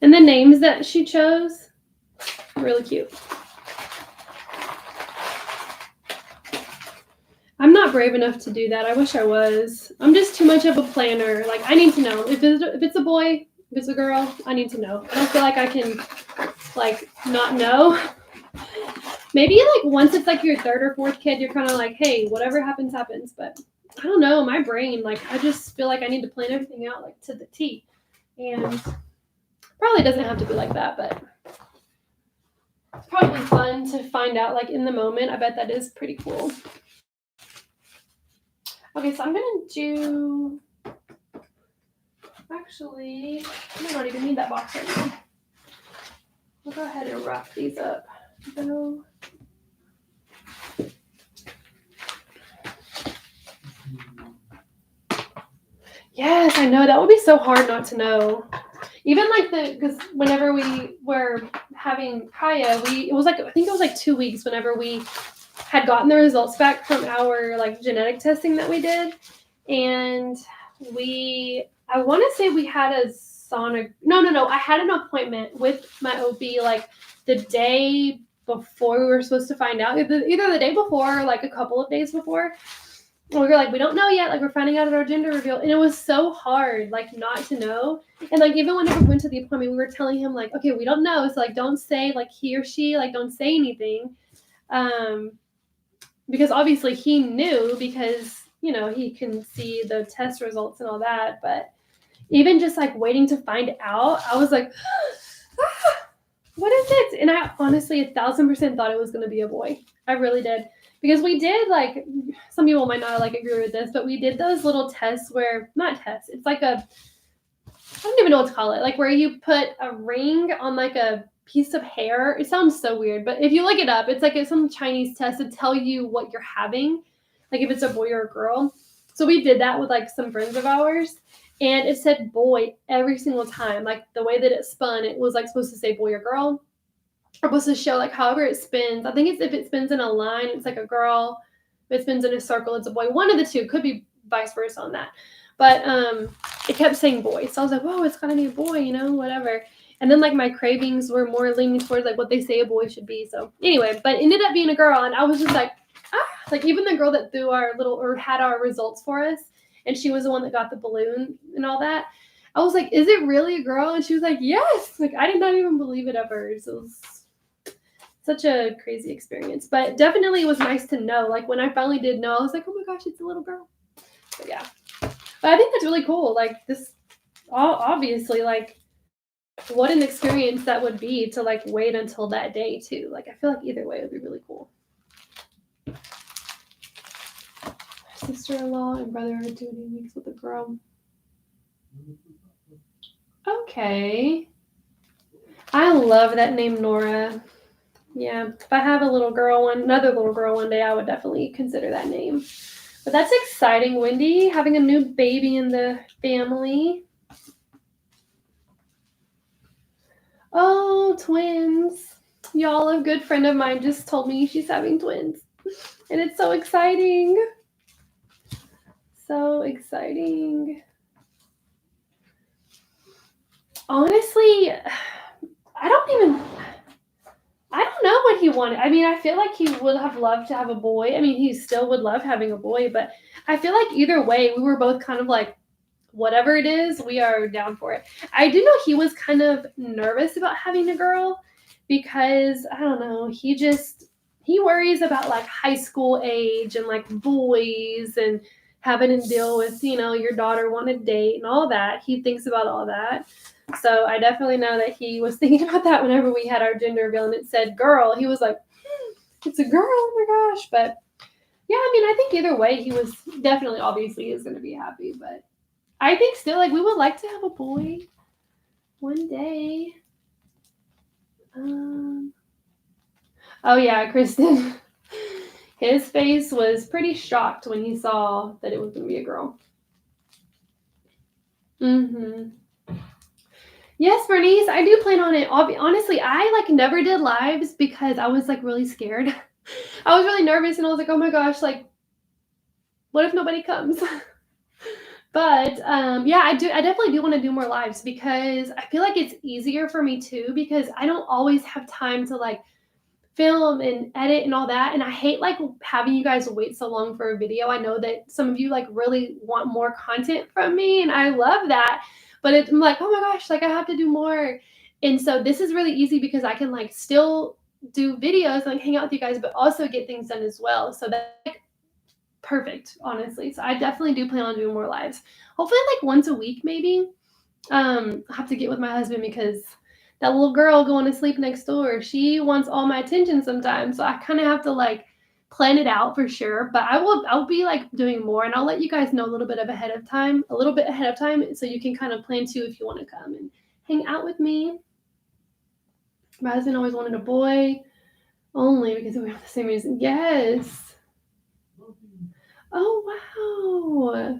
And the names that she chose, really cute. I'm not brave enough to do that. I wish I was. I'm just too much of a planner. Like, I need to know. If it's a boy, if it's a girl, I need to know. I don't feel like I can, like, not know. Maybe, like, once it's, like, your 3rd or 4th kid, you're kind of like, hey, whatever happens, happens. But I don't know. My brain, like, I just feel like I need to plan everything out, like, to the T. And probably doesn't have to be like that, but it's probably fun to find out, like, in the moment. I bet that is pretty cool. Okay, so I'm going to do, actually, I don't even need that box right now. I'll go ahead and wrap these up. So, yes, I know. That would be so hard not to know. Even like because whenever we were having Kaya, I think it was like 2 weeks whenever we had gotten the results back from our like genetic testing that we did. And I want to say we had a no, I had an appointment with my OB like the day before we were supposed to find out, either the day before or like a couple of days before. And we were like, we don't know yet, like we're finding out at our gender reveal. And it was so hard, like not to know. And like even whenever we went to the appointment, we were telling him like, okay, we don't know. So like don't say like he or she, like don't say anything. Because obviously he knew because, you know, he can see the test results and all that. But even just like waiting to find out, I was like, what is it? And I honestly 1,000% thought it was going to be a boy. I really did. Because we did like, some people might not like agree with this, but we did those little tests where, not tests, it's like I don't even know what to call it. Like where you put a ring on like a piece of hair. It sounds so weird, but if you look it up, it's like some Chinese test to tell you what you're having, like if it's a boy or a girl. So we did that with like some friends of ours, and it said boy every single time. Like the way that it spun, it was like supposed to say boy or girl. Or supposed to show like however it spins. I think it's if it spins in a line, it's like a girl. If it spins in a circle, it's a boy. One of the two. Could be vice versa on that. But it kept saying boy. So I was like, whoa, it's gotta be a boy, you know, whatever. And then like my cravings were more leaning towards like what they say a boy should be. So anyway, but it ended up being a girl, and I was just like, like even the girl that threw our little or had our results for us, and she was the one that got the balloon and all that. I was like, is it really a girl? And she was like, yes. Like I did not even believe it at first. It was such a crazy experience, but definitely it was nice to know. Like when I finally did know, I was like, oh my gosh, it's a little girl. But yeah, but I think that's really cool. Like this, obviously, like what an experience that would be to like wait until that day too. Like I feel like either way it would be really cool. Sister-in-law and brother are 2 weeks with a girl. Okay. I love that name, Nora. Yeah, if I have another little girl one day, I would definitely consider that name. But that's exciting, Wendy, having a new baby in the family. Oh, twins. Y'all, a good friend of mine just told me she's having twins. And it's so exciting. So exciting. Honestly, I don't know what he wanted. I mean, I feel like he would have loved to have a boy. I mean, he still would love having a boy, but I feel like either way, we were both kind of like, whatever it is, we are down for it. I do know he was kind of nervous about having a girl because, I don't know, he worries about like high school age and like boys and having to deal with, your daughter wanting to date and all that. He thinks about all that. So I definitely know that he was thinking about that whenever we had our gender reveal and it said girl. He was like, it's a girl, oh my gosh. But yeah, I mean, I think either way, he was definitely, obviously, is going to be happy. But I think still, like, we would like to have a boy one day. Oh, yeah, Kristen. His face was pretty shocked when he saw that it was going to be a girl. Mm-hmm. Yes, Bernice, I do plan on it. Honestly, I like never did lives because I was like really scared. I was really nervous and I was like, oh my gosh, like, what if nobody comes? But yeah, I definitely do want to do more lives because I feel like it's easier for me too because I don't always have time to like film and edit and all that. And I hate like having you guys wait so long for a video. I know that some of you like really want more content from me and I love that. But I'm like, oh my gosh, like I have to do more. And so this is really easy because I can like still do videos and like hang out with you guys, but also get things done as well. So that's like perfect, honestly. So I definitely do plan on doing more lives. Hopefully like once a week, maybe. I have to get with my husband because that little girl going to sleep next door, she wants all my attention sometimes. So I kind of have to like plan it out for sure. But I'll be like doing more and I'll let you guys know a little bit ahead of time, so you can kind of plan too if you want to come and hang out with me. My husband always wanted a boy only because we have the same reason. Yes. Oh wow.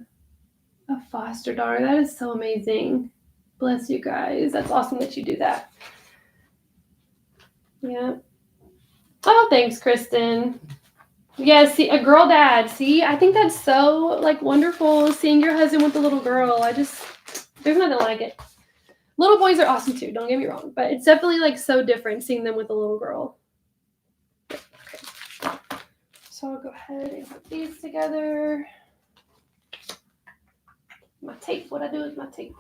A foster daughter. That is so amazing. Bless you guys. That's awesome that you do that. Yeah. Oh, thanks, Kristen. Yeah, see, a girl dad. See, I think that's so like wonderful seeing your husband with the little girl. There's nothing like it. Little boys are awesome too, don't get me wrong, but it's definitely like so different seeing them with a little girl. Okay. So I'll go ahead and put these together. My tape, what I do with my tape.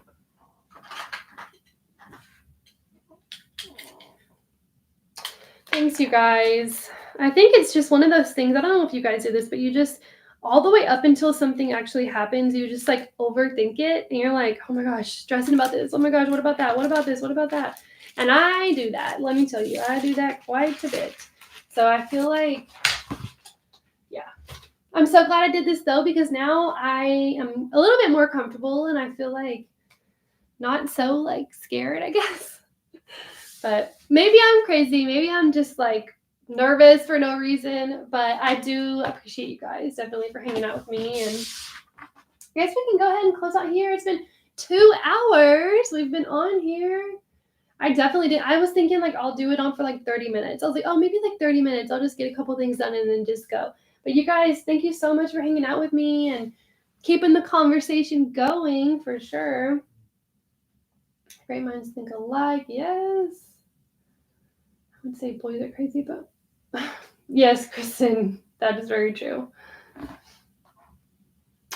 Thanks, you guys. I think it's just one of those things. I don't know if you guys do this, but you just, all the way up until something actually happens, you just like overthink it. And you're like, oh my gosh, stressing about this. Oh my gosh, what about that? What about this? What about that? And I do that. Let me tell you, I do that quite a bit. So I feel like, yeah. I'm so glad I did this though, because now I am a little bit more comfortable and I feel like not so like scared, I guess. But maybe I'm crazy. Maybe I'm just like nervous for no reason. But I do appreciate you guys definitely for hanging out with me. And I guess we can go ahead and close out here. It's been 2 hours we've been on here. I definitely did. I was thinking like I'll do it on for like 30 minutes. I was like, oh, maybe like 30 minutes. I'll just get a couple things done and then just go. But you guys, thank you so much for hanging out with me and keeping the conversation going for sure. Great minds think alike. Yes. I would say boys are crazy, but yes, Kristen, that is very true.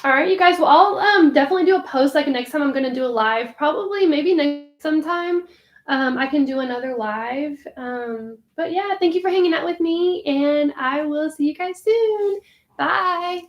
All right, you guys. Well, I'll definitely do a post. Like next time, I'm gonna do a live. Probably maybe next sometime. I can do another live. But yeah, thank you for hanging out with me, and I will see you guys soon. Bye.